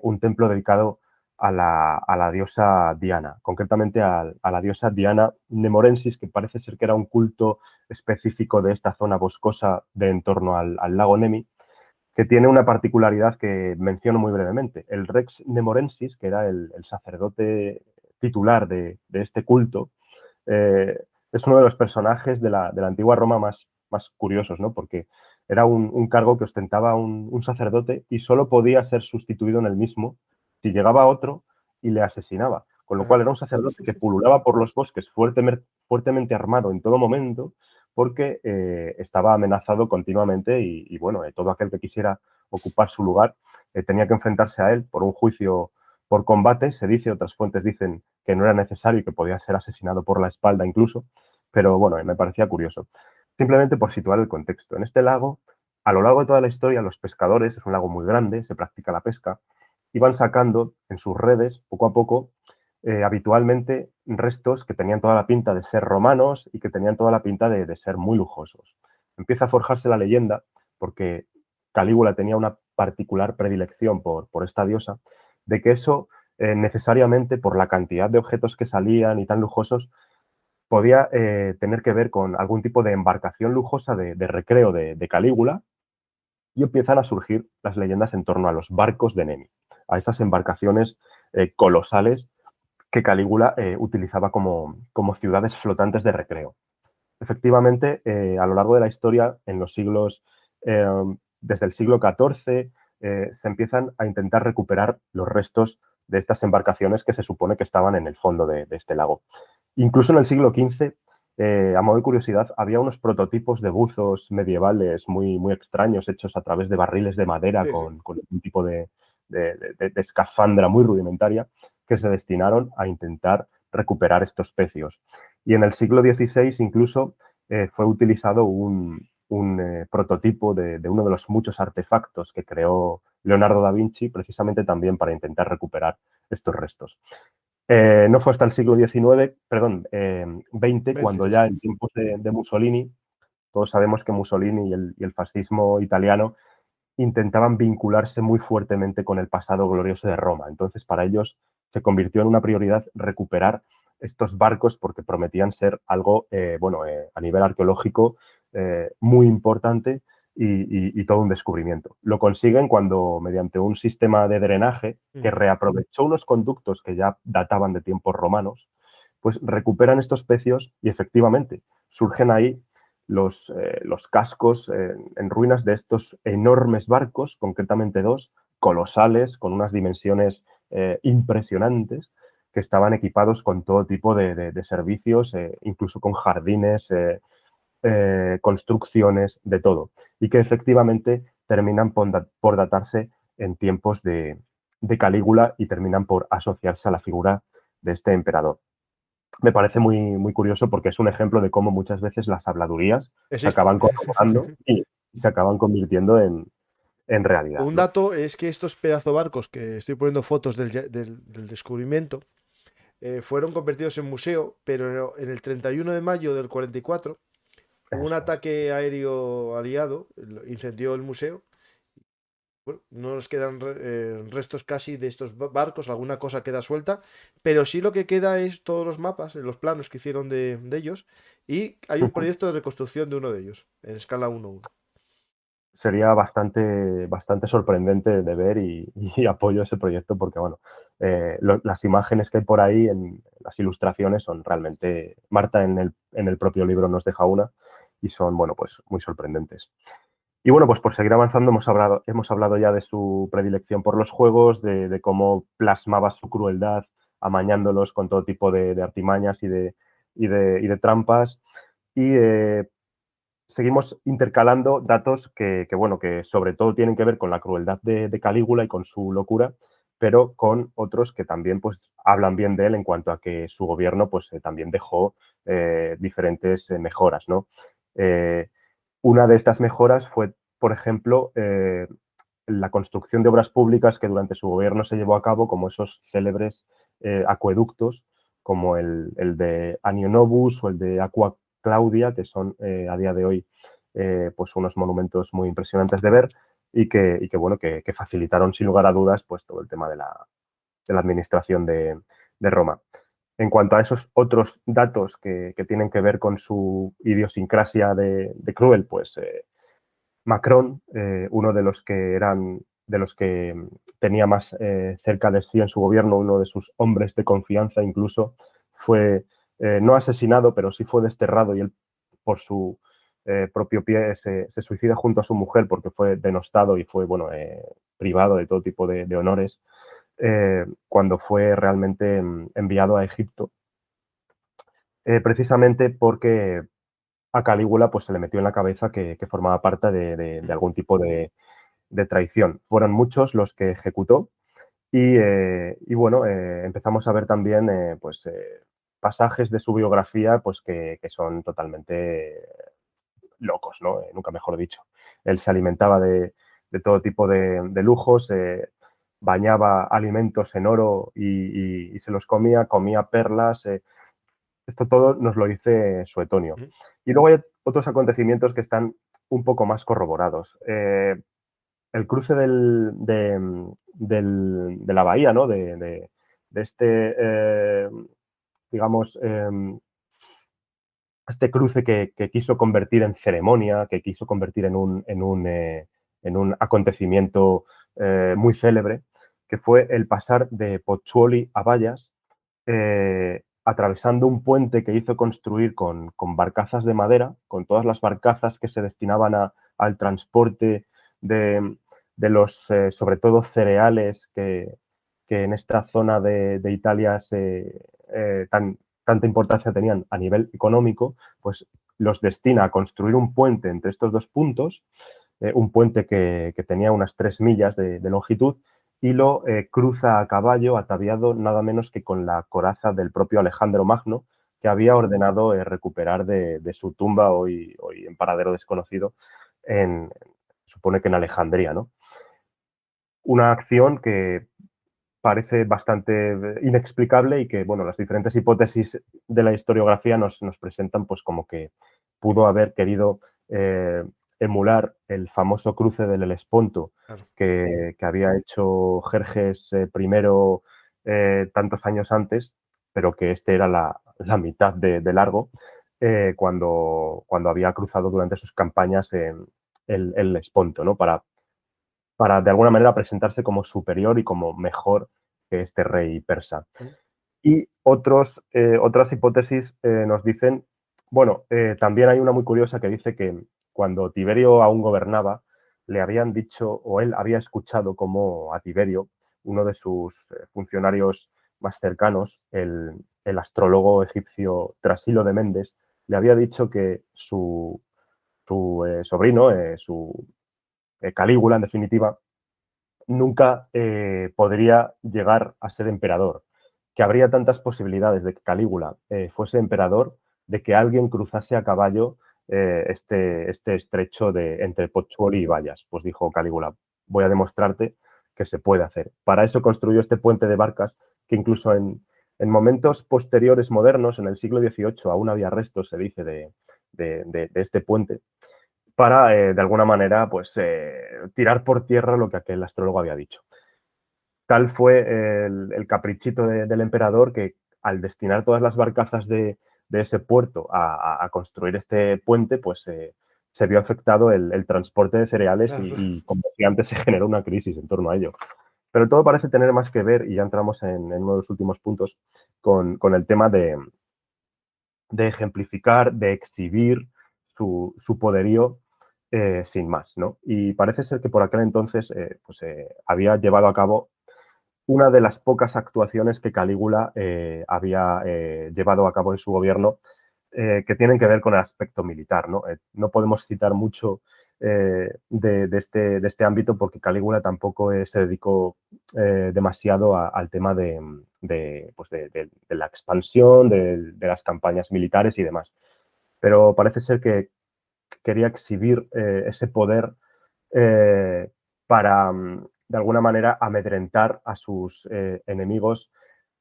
un templo dedicado a la diosa Diana, concretamente a la diosa Diana Nemorensis, que parece ser que era un culto específico de esta zona boscosa de en torno al lago Nemi, que tiene una particularidad que menciono muy brevemente. El Rex Nemorensis, que era el sacerdote titular de este culto, es uno de los personajes de la antigua Roma más curiosos, ¿no? Porque era un cargo que ostentaba un sacerdote y solo podía ser sustituido en el mismo si llegaba otro y le asesinaba. Con lo cual era un sacerdote que pululaba por los bosques fuertemente armado en todo momento porque estaba amenazado continuamente y bueno, todo aquel que quisiera ocupar su lugar tenía que enfrentarse a él por un juicio por combate. Se dice, otras fuentes dicen que no era necesario y que podía ser asesinado por la espalda incluso, pero bueno, me parecía curioso. Simplemente por situar el contexto. En este lago, a lo largo de toda la historia, los pescadores, es un lago muy grande, se practica la pesca, iban sacando en sus redes, poco a poco, habitualmente restos que tenían toda la pinta de ser romanos y que tenían toda la pinta de ser muy lujosos. Empieza a forjarse la leyenda, porque Calígula tenía una particular predilección por esta diosa, de que eso necesariamente, por la cantidad de objetos que salían y tan lujosos, podía tener que ver con algún tipo de embarcación lujosa de recreo de Calígula, y empiezan a surgir las leyendas en torno a los barcos de Nemi, a esas embarcaciones colosales que Calígula utilizaba como ciudades flotantes de recreo. Efectivamente, a lo largo de la historia, en los siglos, eh, desde el siglo XIV, se empiezan a intentar recuperar los restos de estas embarcaciones que se supone que estaban en el fondo de este lago. Incluso en el siglo XV, a modo de curiosidad, había unos prototipos de buzos medievales muy extraños, hechos a través de barriles de madera Sí, sí. con un tipo de escafandra muy rudimentaria, que se destinaron a intentar recuperar estos pecios. Y en el siglo XVI incluso fue utilizado un prototipo de uno de los muchos artefactos que creó Leonardo da Vinci, precisamente también para intentar recuperar estos restos. No fue hasta el siglo XIX, perdón, XX, 20, cuando sí, ya sí. en tiempos de Mussolini, todos sabemos que Mussolini y el fascismo italiano intentaban vincularse muy fuertemente con el pasado glorioso de Roma. Entonces, para ellos se convirtió en una prioridad recuperar estos barcos porque prometían ser algo, a nivel arqueológico muy importante y todo un descubrimiento. Lo consiguen cuando, mediante un sistema de drenaje que reaprovechó unos conductos que ya databan de tiempos romanos, pues recuperan estos pecios y efectivamente surgen ahí los cascos en ruinas de estos enormes barcos, concretamente dos, colosales, con unas dimensiones impresionantes, que estaban equipados con todo tipo de servicios, incluso con jardines, construcciones, de todo, y que efectivamente terminan por datarse en tiempos de Calígula y terminan por asociarse a la figura de este emperador. Me parece muy curioso porque es un ejemplo de cómo muchas veces las habladurías se Existen. acaban corroborando y se acaban convirtiendo en realidad, Un ¿no? dato es que estos pedazo barcos que estoy poniendo fotos del descubrimiento fueron convertidos en museo, pero en el 31 de mayo del 44 hubo un Eso es. ataque aéreo aliado, incendió el museo. Bueno, no nos quedan restos casi de estos barcos, alguna cosa queda suelta, pero sí lo que queda es todos los mapas, los planos que hicieron de ellos, y hay un proyecto de reconstrucción de uno de ellos, en escala 1:1. Sería bastante sorprendente de ver y apoyo ese proyecto porque, bueno, las imágenes que hay por ahí en las ilustraciones son realmente, Marta en el propio libro nos deja una y son, bueno, pues muy sorprendentes. Y bueno, pues por seguir avanzando, hemos hablado ya de su predilección por los juegos, de cómo plasmaba su crueldad, amañándolos con todo tipo de artimañas y de trampas. Y seguimos intercalando datos que sobre todo tienen que ver con la crueldad de Calígula y con su locura, pero con otros que también pues, hablan bien de él en cuanto a que su gobierno pues, también dejó diferentes mejoras, ¿no? Una de estas mejoras fue, por ejemplo, la construcción de obras públicas que durante su gobierno se llevó a cabo, como esos célebres acueductos, como el de Anio Novus o el de Aqua Claudia, que son a día de hoy pues unos monumentos muy impresionantes de ver y que, bueno, que facilitaron sin lugar a dudas pues todo el tema de la administración de Roma. En cuanto a esos otros datos que tienen que ver con su idiosincrasia de cruel, pues Macron, uno de los que tenía más cerca de sí en su gobierno, uno de sus hombres de confianza incluso, fue no asesinado, pero sí fue desterrado y él por su propio pie se suicida junto a su mujer porque fue denostado y fue bueno, privado de todo tipo de honores cuando fue realmente enviado a Egipto, precisamente porque a Calígula pues, se le metió en la cabeza que formaba parte de algún tipo de traición. Fueron muchos los que ejecutó y bueno, empezamos a ver también pues, pasajes de su biografía pues, que son totalmente locos, ¿no? Nunca mejor dicho. Él se alimentaba de todo tipo de lujos, bañaba alimentos en oro y se los comía perlas. Esto todo nos lo dice Suetonio. Y luego hay otros acontecimientos que están un poco más corroborados. El cruce de la bahía, ¿no? De este, digamos, este cruce que quiso convertir en ceremonia, que quiso convertir en un acontecimiento muy célebre, que fue el pasar de Pozzuoli a Bayas, atravesando un puente que hizo construir con barcazas de madera, con todas las barcazas que se destinaban al transporte de los, sobre todo, cereales que en esta zona de Italia tanta importancia tenían a nivel económico, pues los destina a construir un puente entre estos dos puntos, un puente que tenía unas 3 millas de longitud, y lo cruza a caballo, ataviado nada menos que con la coraza del propio Alejandro Magno, que había ordenado recuperar de su tumba, hoy en paradero desconocido, supone que en Alejandría, ¿no? Una acción que parece bastante inexplicable y que, bueno, las diferentes hipótesis de la historiografía nos presentan pues como que pudo haber querido emular el famoso cruce del Helesponto Claro. que había hecho Jerjes I tantos años antes, pero que este era la mitad de largo, cuando había cruzado durante sus campañas el Helesponto, ¿no? Para de alguna manera presentarse como superior y como mejor que este rey persa. Y otras hipótesis nos dicen, bueno, también hay una muy curiosa que dice que cuando Tiberio aún gobernaba, le habían dicho, o él había escuchado como a Tiberio, uno de sus funcionarios más cercanos, el astrólogo egipcio Trasilo de Mendes, le había dicho que su sobrino, su Calígula, en definitiva, nunca podría llegar a ser emperador, que habría tantas posibilidades de que Calígula fuese emperador, de que alguien cruzase a caballo este estrecho entre Pozzuoli y Bayas. Pues dijo Calígula, voy a demostrarte que se puede hacer. Para eso construyó este puente de barcas que incluso en momentos posteriores modernos, en el siglo XVIII, aún había restos, se dice, de este puente, para, de alguna manera, pues tirar por tierra lo que aquel astrólogo había dicho. Tal fue el caprichito del emperador que al destinar todas las barcazas de ese puerto a construir este puente, pues se vio afectado el transporte de cereales Claro, claro. y, como decía antes, se generó una crisis en torno a ello. Pero todo parece tener más que ver, y ya entramos en uno de los últimos puntos, con el tema de ejemplificar, de exhibir su poderío sin más, ¿no? Y parece ser que por aquel entonces pues, había llevado a cabo una de las pocas actuaciones que Calígula había llevado a cabo en su gobierno que tienen que ver con el aspecto militar, ¿no? No podemos citar mucho de este ámbito, porque Calígula tampoco se dedicó demasiado al tema pues de la expansión, de las campañas militares y demás. Pero parece ser que quería exhibir ese poder para, de alguna manera, amedrentar a sus enemigos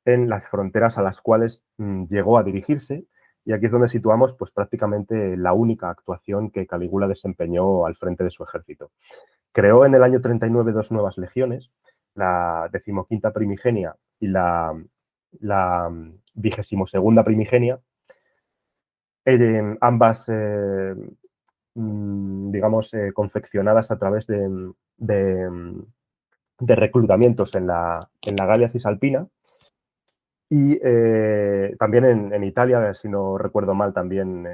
en las fronteras a las cuales llegó a dirigirse. Y aquí es donde situamos pues, prácticamente la única actuación que Calígula desempeñó al frente de su ejército. Creó en el año 39 dos nuevas legiones, la decimoquinta primigenia y la 22ª primigenia, ambas, digamos, confeccionadas a través de, de reclutamientos en la Galia Cisalpina. Y también en Italia, si no recuerdo mal, también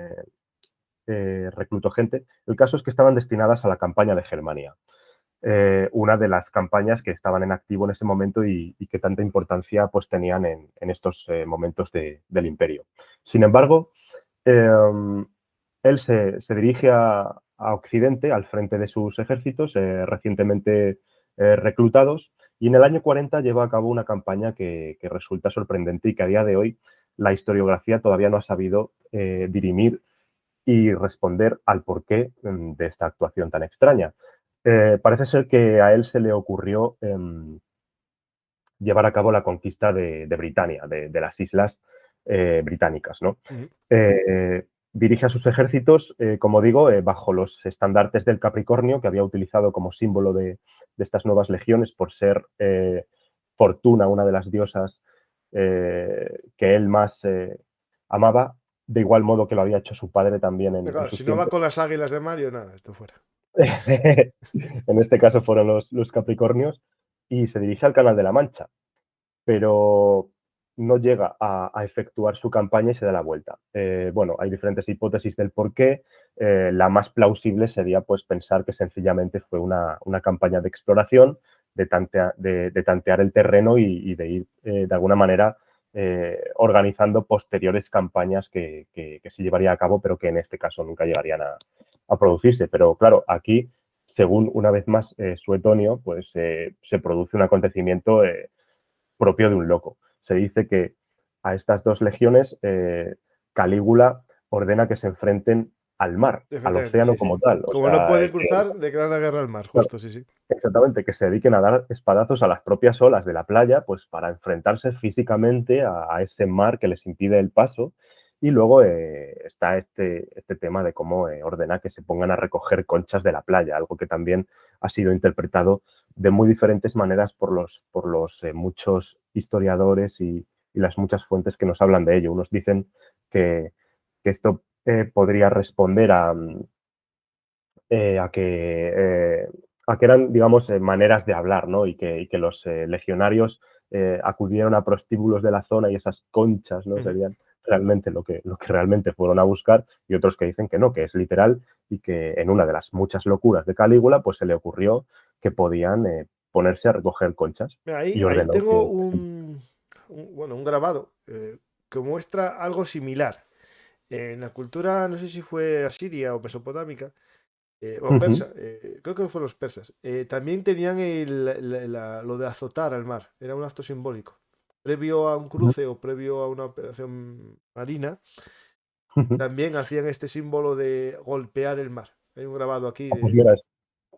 reclutó gente. El caso es que estaban destinadas a la campaña de Germania, una de las campañas que estaban en activo en ese momento y que tanta importancia pues, tenían en estos momentos del imperio. Sin embargo, él se dirige a Occidente al frente de sus ejércitos recientemente reclutados y en el año 40 lleva a cabo una campaña que resulta sorprendente y que a día de hoy la historiografía todavía no ha sabido dirimir y responder al porqué de esta actuación tan extraña. Parece ser que a él se le ocurrió llevar a cabo la conquista de Britania, de las islas británicas, ¿no? Ujú. Dirige a sus ejércitos, como digo, bajo los estandartes del Capricornio, que había utilizado como símbolo de estas nuevas legiones por ser Fortuna, una de las diosas que él más amaba, de igual modo que lo había hecho su padre también Pero en claro, sus si no va tiempos. con las águilas de Mario, nada, esto fuera. En este caso fueron los Capricornios, y se dirige al Canal de la Mancha, pero no llega a efectuar su campaña y se da la vuelta. Bueno, hay diferentes hipótesis del por qué. La más plausible sería pues, pensar que sencillamente fue una campaña de exploración, de tantear el terreno y de ir de alguna manera organizando posteriores campañas que se llevaría a cabo, pero que en este caso nunca llegarían a producirse. Pero claro, aquí, según una vez más Suetonio, pues se produce un acontecimiento propio de un loco. Se dice que a estas dos legiones Calígula ordena que se enfrenten al mar, al Efectivamente, océano sí, sí. como tal. O Como no sea, pueden cruzar, declaran la guerra al mar, claro, justo, sí, sí. exactamente, que se dediquen a dar espadazos a las propias olas de la playa, pues para enfrentarse físicamente a ese mar que les impide el paso. Y luego está este tema de cómo ordena que se pongan a recoger conchas de la playa, algo que también ha sido interpretado de muy diferentes maneras por los muchos historiadores y las muchas fuentes que nos hablan de ello. Unos dicen que esto podría responder a que, a que eran, digamos, maneras de hablar, ¿no? Y que los legionarios acudieron a prostíbulos de la zona y esas conchas, ¿no? Ujú. Serían realmente lo que realmente fueron a buscar, y otros que dicen que no, que es literal y que en una de las muchas locuras de Calígula, pues se le ocurrió que podían ponerse a recoger conchas Mira, y ahí ordenó tengo que. bueno, un grabado que muestra algo similar. En la cultura, no sé si fue asiria o mesopotámica, o Ujú, persa, creo que fueron los persas, también tenían lo de azotar al mar, era un acto simbólico. Previo a un ujú, cruce o previo a una operación marina, ujú. también hacían este símbolo de golpear el mar. Hay un grabado aquí Ah, pues de... mira,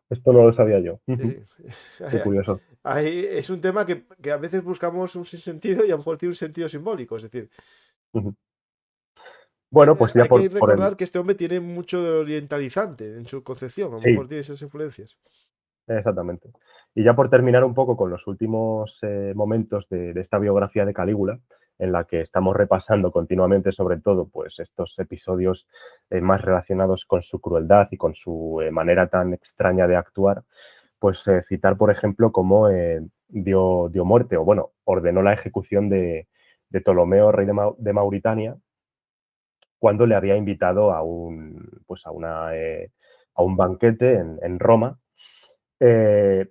esto no lo sabía yo. Sí, Ujú. sí. Qué curioso. Es un tema que a veces buscamos un sinsentido y a lo mejor tiene un sentido simbólico. Es decir, Ujú. Bueno, pues ya hay que por el. recordar que este hombre tiene mucho de orientalizante en su concepción. A lo Sí, mejor tiene esas influencias. exactamente. Y ya por terminar un poco con los últimos momentos de esta biografía de Calígula, en la que estamos repasando continuamente, sobre todo, pues estos episodios más relacionados con su crueldad y con su manera tan extraña de actuar, pues citar, por ejemplo, cómo dio muerte, o bueno, ordenó la ejecución de Ptolomeo, rey de Mauritania, cuando le había invitado pues a un banquete en Roma. Eh,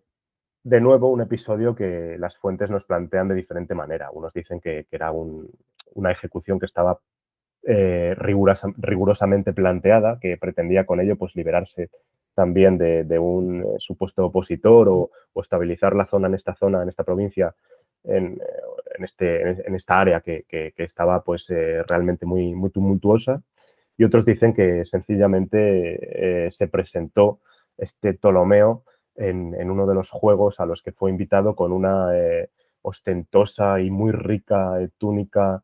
de nuevo, un episodio que las fuentes nos plantean de diferente manera. Unos dicen que era una ejecución que estaba rigurosamente planteada, que pretendía con ello pues, liberarse también de un supuesto opositor o estabilizar la zona, en esta provincia, en, en esta área que estaba pues realmente muy tumultuosa. Y otros dicen que sencillamente se presentó este Ptolomeo en uno de los juegos a los que fue invitado con una ostentosa y muy rica túnica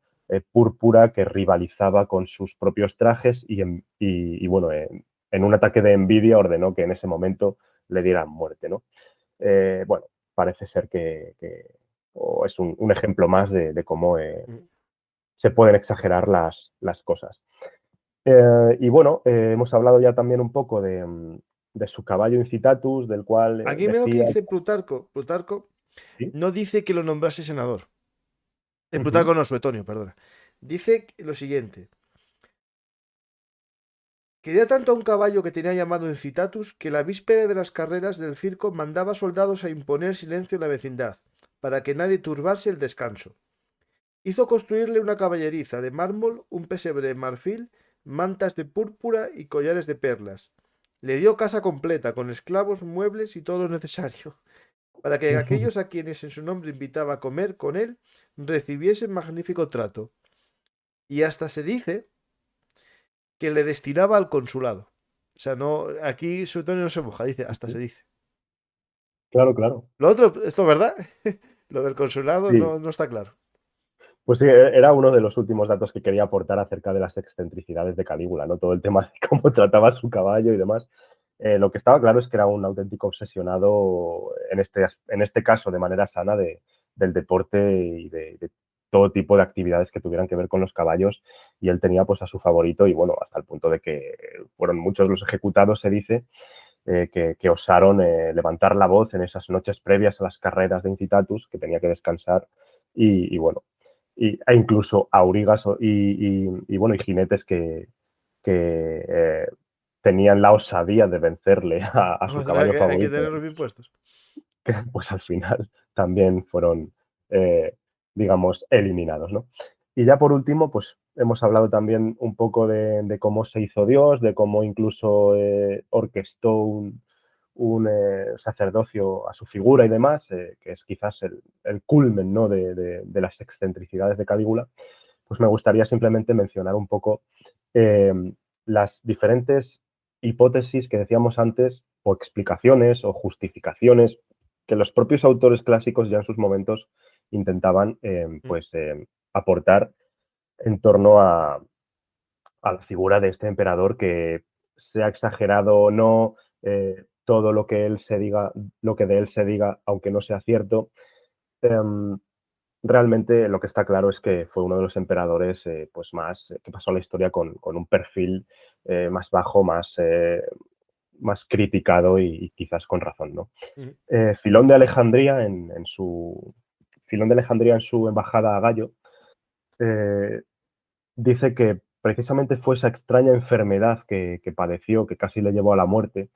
púrpura que rivalizaba con sus propios trajes y bueno, en un ataque de envidia ordenó que en ese momento le dieran muerte, ¿no? Bueno, parece ser o es un ejemplo más de cómo se pueden exagerar las cosas. Y bueno, hemos hablado ya también un poco de su caballo Incitatus, del cual Aquí veo que decía... dice Plutarco. Plutarco ¿Sí? no dice que lo nombrase senador. Ujú. Plutarco no, Suetonio, perdona. Dice lo siguiente. Quería tanto a un caballo que tenía llamado Incitatus que la víspera de las carreras del circo mandaba soldados a imponer silencio en la vecindad, para que nadie turbase el descanso. Hizo construirle una caballeriza de mármol, un pesebre de marfil, mantas de púrpura y collares de perlas. Le dio casa completa, con esclavos, muebles y todo lo necesario, para que aquellos a quienes en su nombre invitaba a comer con él recibiesen magnífico trato. Y hasta se dice que le destinaba al consulado. O sea, no, aquí Suetonio no se moja, dice, hasta se dice. Claro, claro. Lo otro, esto es verdad, lo del consulado Sí, no está claro. pues sí, era uno de los últimos datos que quería aportar acerca de las excentricidades de Calígula, ¿no? Todo el tema de cómo trataba su caballo y demás. Lo que estaba claro es que era un auténtico obsesionado, en este caso de manera sana, del deporte y de todo tipo de actividades que tuvieran que ver con los caballos. Y él tenía pues a su favorito y bueno, hasta el punto de que fueron muchos los ejecutados, se dice, que osaron levantar la voz en esas noches previas a las carreras de Incitatus, que tenía que descansar y bueno, e incluso aurigas bueno, y jinetes que tenían la osadía de vencerle a su Joder, hay caballo que, hay que favorito, tenerlos bien puestos. que pues al final también fueron, eh, digamos, eliminados, ¿no? Y ya por último, pues hemos hablado también un poco de cómo se hizo Dios, de cómo incluso orquestó un sacerdocio a su figura y demás, que es quizás el culmen, ¿no? de las excentricidades de Calígula. Pues me gustaría simplemente mencionar un poco eh, las diferentes hipótesis que decíamos antes, o explicaciones o justificaciones que los propios autores clásicos ya en sus momentos intentaban Mm. aportar en torno a la figura de este emperador, que sea exagerado o no, todo lo que él se diga, lo que de él se diga, aunque no sea cierto, em, realmente lo que está claro es que fue uno de los emperadores pues más que pasó a la historia con un perfil más bajo, más criticado y quizás con razón, ¿no? Mm. Filón de Alejandría Filón de Alejandría en su embajada a Gallo eh, dice que precisamente fue esa extraña enfermedad que padeció, que casi le llevó a la muerte,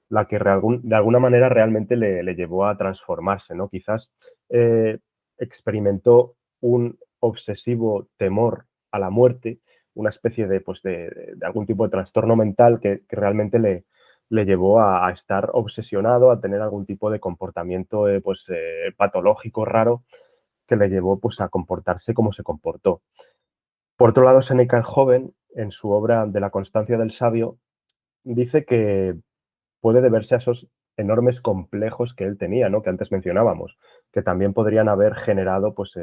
la que de alguna manera realmente le llevó a transformarse, ¿no? Quizás eh, experimentó un obsesivo temor a la muerte, una especie pues de algún tipo de trastorno mental que realmente le llevó a estar obsesionado, a tener algún tipo de comportamiento patológico raro que le llevó pues, a comportarse como se comportó. Por otro lado, Séneca el joven, en su obra de la constancia del sabio, dice que puede deberse a esos enormes complejos que él tenía, ¿no? Que antes mencionábamos, que también podrían haber generado pues,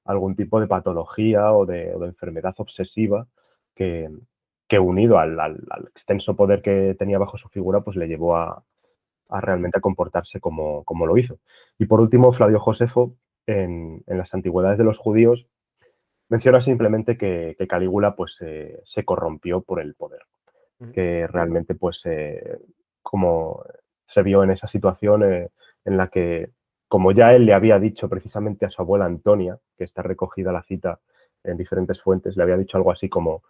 algún tipo de patología o de enfermedad obsesiva que, que unido al extenso poder que tenía bajo su figura, pues le llevó a realmente a comportarse como lo hizo. Y por último, Flavio Josefo, en las antigüedades de los judíos, menciona simplemente que Calígula pues, se corrompió por el poder, Mm. que realmente pues como se vio en esa situación en la que, como ya él le había dicho precisamente a su abuela Antonia, que está recogida la cita en diferentes fuentes, le había dicho algo así como,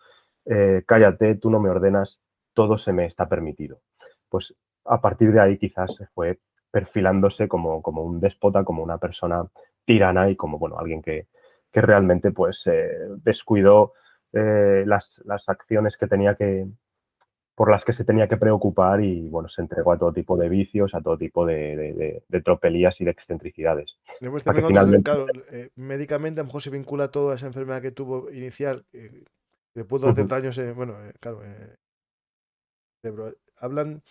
cállate, tú no me ordenas, todo se me está permitido. Pues a partir de ahí quizás se fue perfilándose como un déspota, como una persona tirana y como bueno, alguien que realmente pues descuidó las acciones que tenía por las que se tenía que preocupar y, bueno, se entregó a todo tipo de vicios, a todo tipo de tropelías y de excentricidades. Después Hasta que también otras, finalmente... claro, médicamente a lo mejor se vincula todo a esa enfermedad que tuvo inicial, que pudo hacer Ujú. daños, bueno, claro, cerebro. Hablan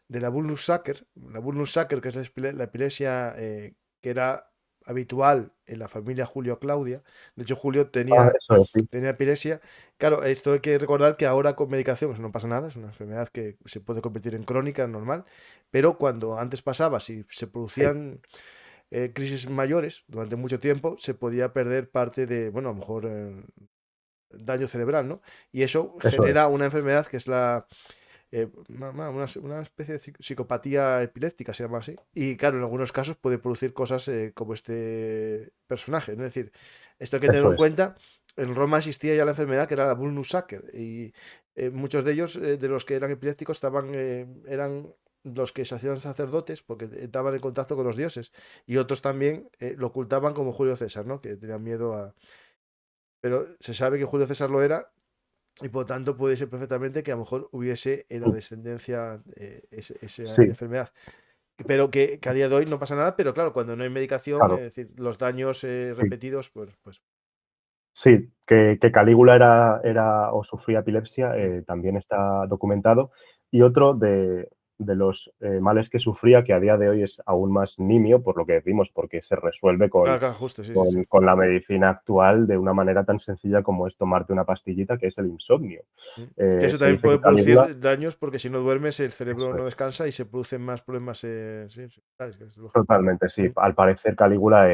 de la Bullnut-Sacker, que es la epilepsia que era habitual en la familia Julio Claudia. De hecho, Julio Ah, tenía, eso es, sí. tenía epilepsia. Claro, esto hay que recordar que ahora con medicación eso no pasa nada, es una enfermedad que se puede convertir en crónica, normal, pero cuando antes pasaba, si se Sí, producían crisis mayores durante mucho tiempo, se podía perder parte de, bueno, a lo mejor daño cerebral, ¿no? Y eso eso es. genera una enfermedad que es una especie de psicopatía epiléptica, se llama así. Y claro, en algunos casos puede producir cosas como este personaje, ¿no? Es decir, esto hay que tenerlo Eso en es. cuenta. En Roma existía ya la enfermedad que era la Bullnut-Sacker y muchos de ellos, de los que eran epilépticos, eran los que se hacían sacerdotes porque estaban en contacto con los dioses y otros también lo ocultaban como Julio César, ¿no? Que tenían miedo a... Pero se sabe que Julio César lo era y por tanto puede ser perfectamente que a lo mejor hubiese en la Mm. descendencia esa Sí, enfermedad. Pero que a día de hoy no pasa nada, pero claro, cuando no hay medicación, claro. es decir, los daños Sí. repetidos, pues Sí, que Calígula era o sufría epilepsia, mm, también está documentado. Y otro de los males que sufría, que a día de hoy es aún más nimio, por lo que decimos, porque se resuelve claro, claro, justo, sí, sí, sí. con la medicina actual de una manera tan sencilla como es tomarte una pastillita, que es el insomnio. Mm. Que eso Se también dice puede que Calígula, producir daños porque si no duermes el cerebro eso no es, descansa y se producen más problemas sí, mentales, que es lógico. totalmente, sí. Mm. Al parecer Calígula,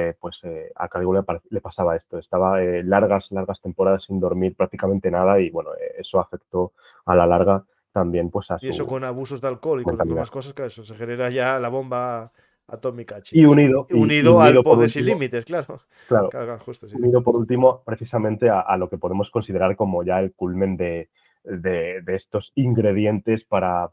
a Calígula le pasaba esto. Estaba largas temporadas sin dormir prácticamente nada y bueno, eso afectó a la larga también pues a Y eso su con abusos de alcohol y con las mentalidad. demás cosas, claro, eso se genera ya la bomba atómica, Y y unido al unido por poder sin último, límites, claro. claro, Claro, claro, justo, sí, sí. unido por último precisamente a lo que podemos considerar como ya el culmen de estos ingredientes para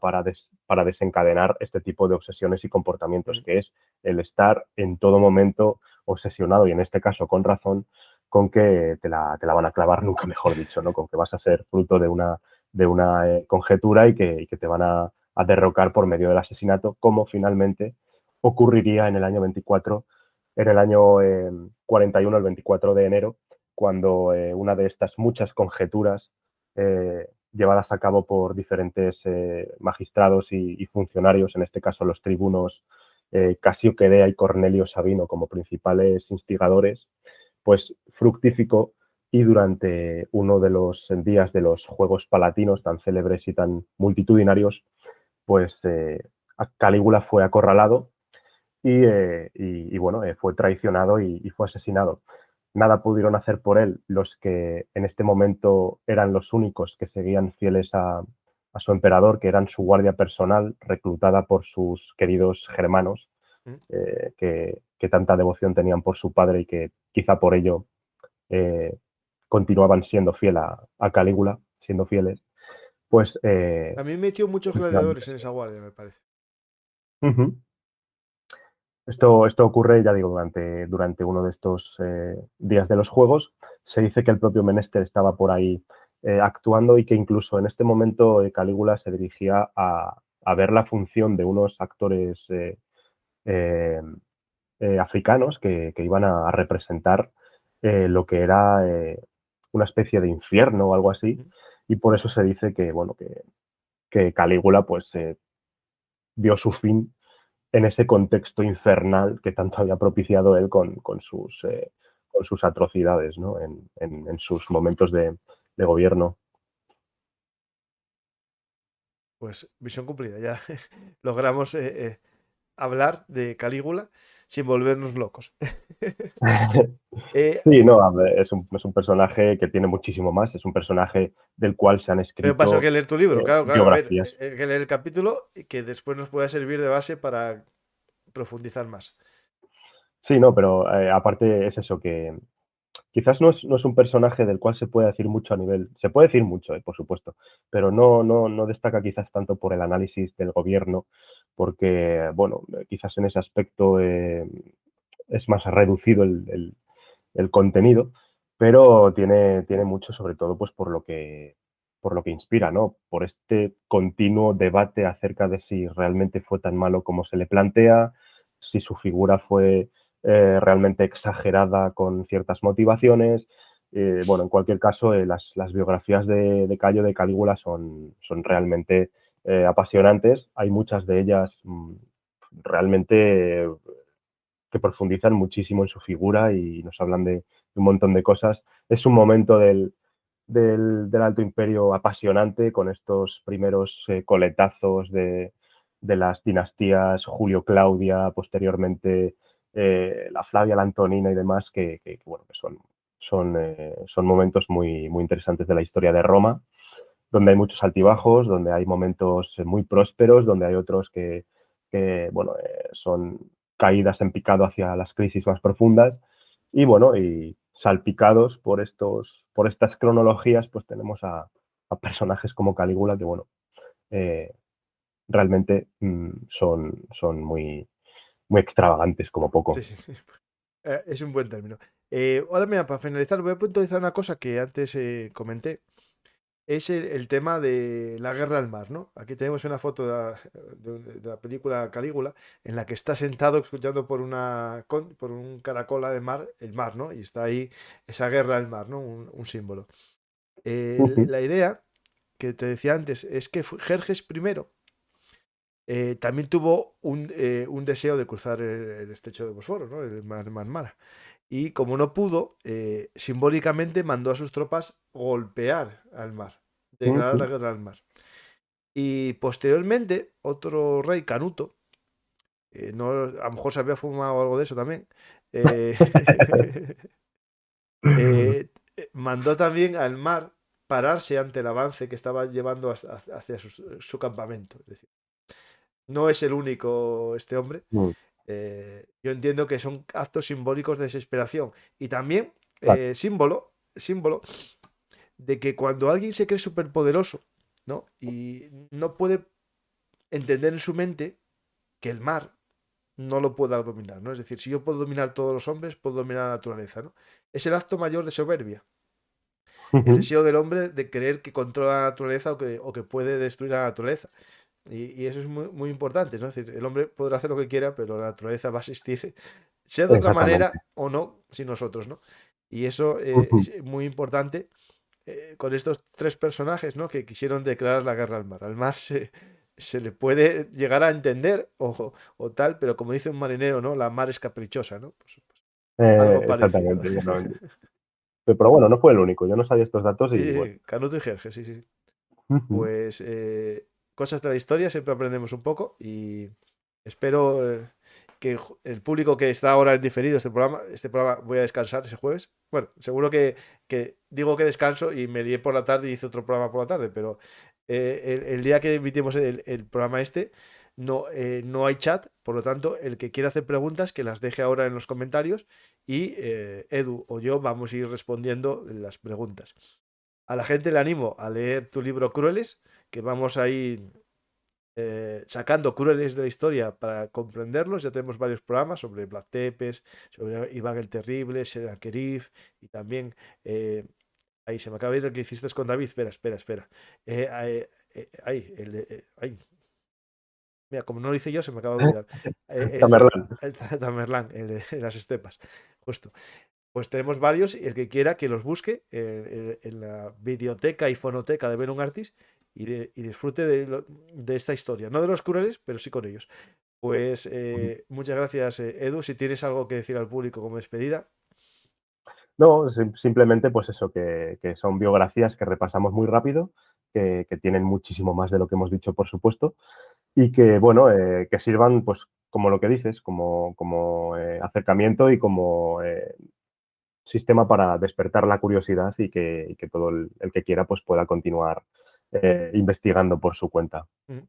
desencadenar este tipo de obsesiones y comportamientos, Mm. que es el estar en todo momento obsesionado, y en este caso con razón, con que te la van a clavar, nunca mejor dicho, ¿no? Con que vas a ser fruto de una conjetura y que te van a derrocar por medio del asesinato, como finalmente ocurriría en el año 24, en el año 41, el 24 de enero, cuando una de estas muchas conjeturas llevadas a cabo por diferentes magistrados y funcionarios, en este caso los tribunos Casio Quedea y Cornelio Sabino como principales instigadores, pues fructificó y durante uno de los días de los Juegos Palatinos tan célebres y tan multitudinarios, pues Calígula fue acorralado y bueno, fue traicionado y fue asesinado. Nada pudieron hacer por él los que en este momento eran los únicos que seguían fieles a su emperador, que eran su guardia personal, reclutada por sus queridos germanos, Mm. que tanta devoción tenían por su padre y que quizá por ello eh, continuaban siendo fiel a Calígula, siendo fieles, pues, A mí me metió muchos pues finalmente gladiadores en sí. esa guardia, me parece. Ujú. Esto ocurre, ya digo, durante uno de estos días de los Juegos. Se dice que el propio Menester estaba por ahí actuando y que incluso en este momento Calígula se dirigía a ver la función de unos actores eh, africanos que iban a representar lo que era una especie de infierno o algo así. Mm. Y por eso se dice que, bueno, que Calígula pues vio su fin en ese contexto infernal que tanto había propiciado él con sus atrocidades, ¿no? En sus momentos de gobierno. Pues misión cumplida, ya logramos hablar de Calígula sin volvernos locos. Eh, Sí, no, a ver, es un personaje que tiene muchísimo más, es un personaje del cual se han pero paso hay escrito que leer tu libro, claro, claro. A ver, biografías. hay que leer el capítulo y que después nos pueda servir de base para profundizar más. Sí, no, pero aparte es eso, que quizás no es un personaje del cual se puede decir mucho a nivel, se puede decir mucho, por supuesto, pero no destaca quizás tanto por el análisis del gobierno, porque, bueno, quizás en ese aspecto es más reducido el contenido, pero tiene mucho, sobre todo, pues por lo que por lo que inspira, ¿no? Por este continuo debate acerca de si realmente fue tan malo como se le plantea, si su figura fue realmente exagerada con ciertas motivaciones. Bueno, en cualquier caso, las biografías de Cayo de Calígula son realmente apasionantes. Hay muchas de ellas realmente que profundizan muchísimo en su figura y nos hablan de un montón de cosas. Es un momento del Alto Imperio apasionante con estos primeros coletazos de las dinastías Julio-Claudia, posteriormente la Flavia, la Antonina y demás, bueno, que son momentos muy interesantes de la historia de Roma, donde hay muchos altibajos, donde hay momentos muy prósperos, donde hay otros bueno, son caídas en picado hacia las crisis más profundas y bueno, y salpicados por estas cronologías, pues tenemos a personajes como Calígula que bueno, eh, realmente son muy extravagantes como Sí, poco. sí. Es un buen término. Ahora, mira, para finalizar, voy a puntualizar una cosa que antes comenté. Es el tema de la guerra al mar, ¿no? Aquí tenemos una foto de la película Calígula en la que está sentado escuchando por un caracol de mar, el mar, ¿no? Y está ahí esa guerra al mar, ¿no? Un símbolo. Ujú. La idea que te decía antes es que Jerjes primero también tuvo un deseo de cruzar el estrecho de Bosforo, ¿no? El mar Mara. Y como no pudo, simbólicamente mandó a sus tropas golpear al mar, declarar la Ujú. guerra al mar. Y posteriormente, otro rey, Canuto, no, a lo mejor se había fumado algo de eso también, eh, mandó también al mar pararse ante el avance que estaba llevando hacia su campamento. Es decir, no es el único este hombre. Mm, Yo entiendo que son actos simbólicos de desesperación. Y también claro. símbolo de que cuando alguien se cree superpoderoso, ¿no? Y no puede entender en su mente que el mar no lo pueda dominar, ¿no? Es decir, si yo puedo dominar todos los hombres, puedo dominar la naturaleza, ¿no? Es el acto mayor de soberbia. El Ujú. deseo del hombre de creer que controla la naturaleza o que puede destruir la naturaleza. Y eso es muy importante, ¿no? Es decir, el hombre podrá hacer lo que quiera, pero la naturaleza va a existir, sea de otra Exactamente. manera o no, sin nosotros, ¿no? Y eso Ujú. es muy importante con estos tres personajes, ¿no? Que quisieron declarar la guerra al mar. Al mar se le puede llegar a entender o tal, pero como dice un marinero, ¿no? La mar es caprichosa, ¿no? Pues algo parecido. Exactamente. Bueno, pero bueno, no fue el único. Yo no sabía estos datos Sí, y sí, bueno. sí, Canuto y Jerjes, sí, sí. Ujú. Pues cosas de la historia, siempre aprendemos un poco y espero que el público que está ahora en diferido este programa voy a descansar ese jueves. Bueno, seguro que digo que descanso y me lié por la tarde y hice otro programa por la tarde, pero el día que emitimos el programa no hay chat, por lo tanto, el que quiera hacer preguntas que las deje ahora en los comentarios y Edu o yo vamos a ir respondiendo las preguntas. A la gente le animo a leer tu libro Crueles, que vamos a ir sacando crueles de la historia para comprenderlos. Ya tenemos varios programas sobre Black Tepes, sobre Iván el Terrible, Sennacherib y también. Ahí se me acaba de ir el que hiciste con David. Espera. Ahí, mira, como no lo hice yo, se me acaba de olvidar. Tamerlán. El Tamerlán, el de las estepas, justo. Pues tenemos varios y el que quiera que los busque en la biblioteca y fonoteca de Belum Artis y disfrute de esta historia. No de los crueles, pero sí con ellos. Pues muchas gracias, Edu. Si tienes algo que decir al público como despedida. No, simplemente pues eso, que son biografías que repasamos muy rápido, que tienen muchísimo más de lo que hemos dicho, por supuesto, y que, bueno, que sirvan, pues, como lo que dices, como acercamiento y como sistema para despertar la curiosidad y que todo el que quiera, pues, pueda continuar investigando por su cuenta. Mm.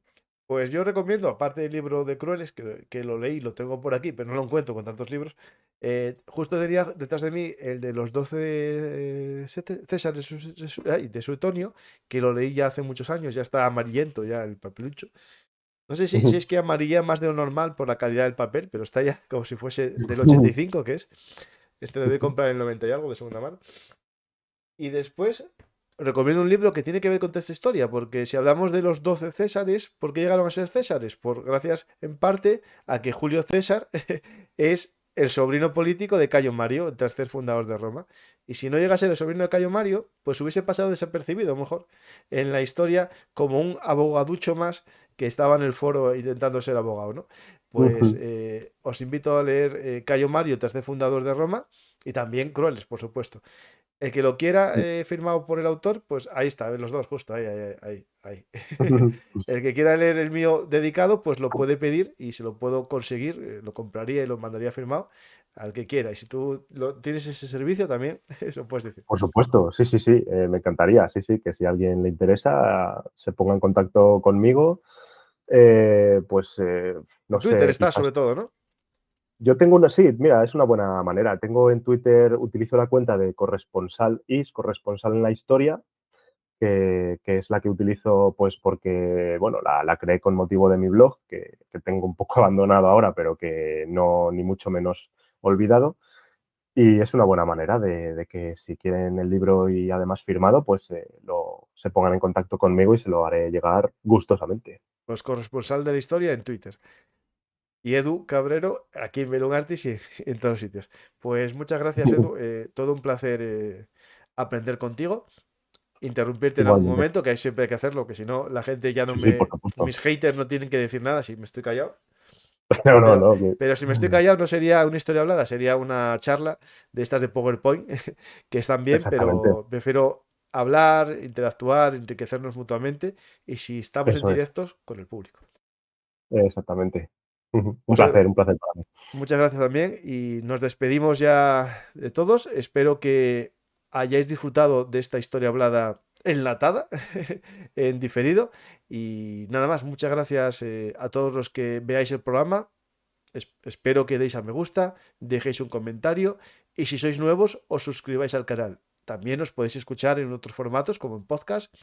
Pues yo recomiendo, aparte del libro de Crueles, que lo leí, lo tengo por aquí, pero no lo encuentro con tantos libros. Justo tenía detrás de mí el de los 12 César de Suetonio, que lo leí ya hace muchos años, ya está amarillento ya el papelucho. No sé si es que amarilla más de lo normal por la calidad del papel, pero está ya como si fuese del 85, que es. Este debe comprar el 90 y algo de segunda mano. Y después recomiendo un libro que tiene que ver con toda esta historia, porque si hablamos de los 12 Césares, ¿por qué llegaron a ser Césares? Gracias en parte a que Julio César es el sobrino político de Cayo Mario, el tercer fundador de Roma. Y si no llega a ser el sobrino de Cayo Mario, pues hubiese pasado desapercibido, mejor, en la historia como un abogaducho más que estaba en el foro intentando ser abogado, ¿no? Pues Ujú. os invito a leer Cayo Mario, tercer fundador de Roma, y también Crueles, por supuesto. El que lo quiera firmado por el autor, pues ahí está, los dos, justo, ahí. El que quiera leer el mío dedicado, pues lo puede pedir y se lo puedo conseguir, lo compraría y lo mandaría firmado al que quiera. Y si tú tienes ese servicio también, eso puedes decir. Por supuesto, sí, sí, sí, me encantaría, sí, sí, que si a alguien le interesa, se ponga en contacto conmigo, pues, En no Twitter sé, está quizás sobre todo, ¿no? yo tengo una, sí, mira, es una buena manera. Tengo en Twitter, utilizo la cuenta de corresponsal en la historia, que es la que utilizo, pues, porque, bueno, la creé con motivo de mi blog, que tengo un poco abandonado ahora, pero que no, ni mucho menos olvidado. Y es una buena manera de que si quieren el libro y además firmado, pues, se pongan en contacto conmigo y se lo haré llegar gustosamente. Pues corresponsal de la historia en Twitter. Y Edu Cabrero, aquí en Melon Artis y en todos sitios. Pues muchas gracias, Edu. Todo un placer aprender contigo. Interrumpirte en algún Igualmente. momento, que siempre hay que hacerlo, que si no, la gente ya no Sí, sí, por me. supuesto. Mis haters no tienen que decir nada si me estoy callado. No, no, Pero, no, que pero si me estoy callado, no sería una historia hablada, sería una charla de estas de PowerPoint, que están bien, exactamente, pero prefiero hablar, interactuar, enriquecernos mutuamente y si estamos en eso es, directos, con el público. exactamente. Pues Un placer para mí. muchas gracias también y nos despedimos ya de todos. Espero que hayáis disfrutado de esta historia hablada enlatada, en diferido. Y nada más, muchas gracias a todos los que veáis el programa. Espero que deis a me gusta, dejéis un comentario y si sois nuevos os suscribáis al canal. También os podéis escuchar en otros formatos como en podcast,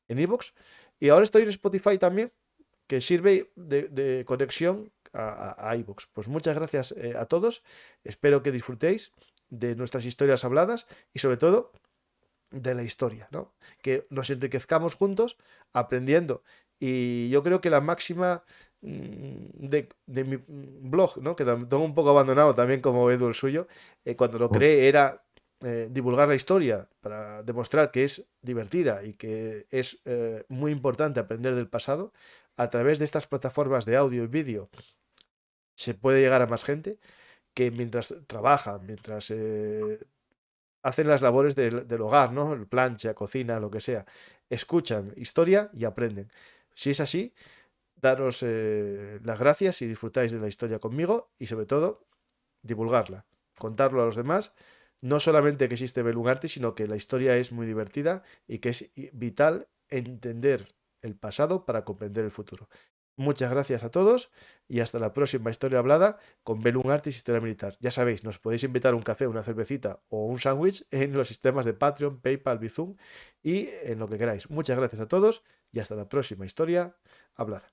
en iVoox. Y ahora estoy en Spotify también, que sirve de conexión a iVoox. Pues muchas gracias a todos. Espero que disfrutéis de nuestras historias habladas y sobre todo de la historia, ¿no? Que nos enriquezcamos juntos aprendiendo. Y yo creo que la máxima de mi blog, ¿no? Que tengo un poco abandonado también como Edu el suyo, cuando lo creé era divulgar la historia para demostrar que es divertida y que es muy importante aprender del pasado. A través de estas plataformas de audio y vídeo se puede llegar a más gente que mientras trabajan, mientras hacen las labores del hogar, ¿no? El plancha, cocina, lo que sea. Escuchan historia y aprenden. Si es así, daros las gracias y disfrutáis de la historia conmigo y sobre todo divulgarla, contarlo a los demás. No solamente que existe Belugarte, sino que la historia es muy divertida y que es vital entender el pasado para comprender el futuro. Muchas gracias a todos y hasta la próxima historia hablada con Belun Artis Historia Militar. Ya sabéis, nos podéis invitar un café, una cervecita o un sándwich en los sistemas de Patreon, PayPal, Bizum y en lo que queráis. Muchas gracias a todos y hasta la próxima historia hablada.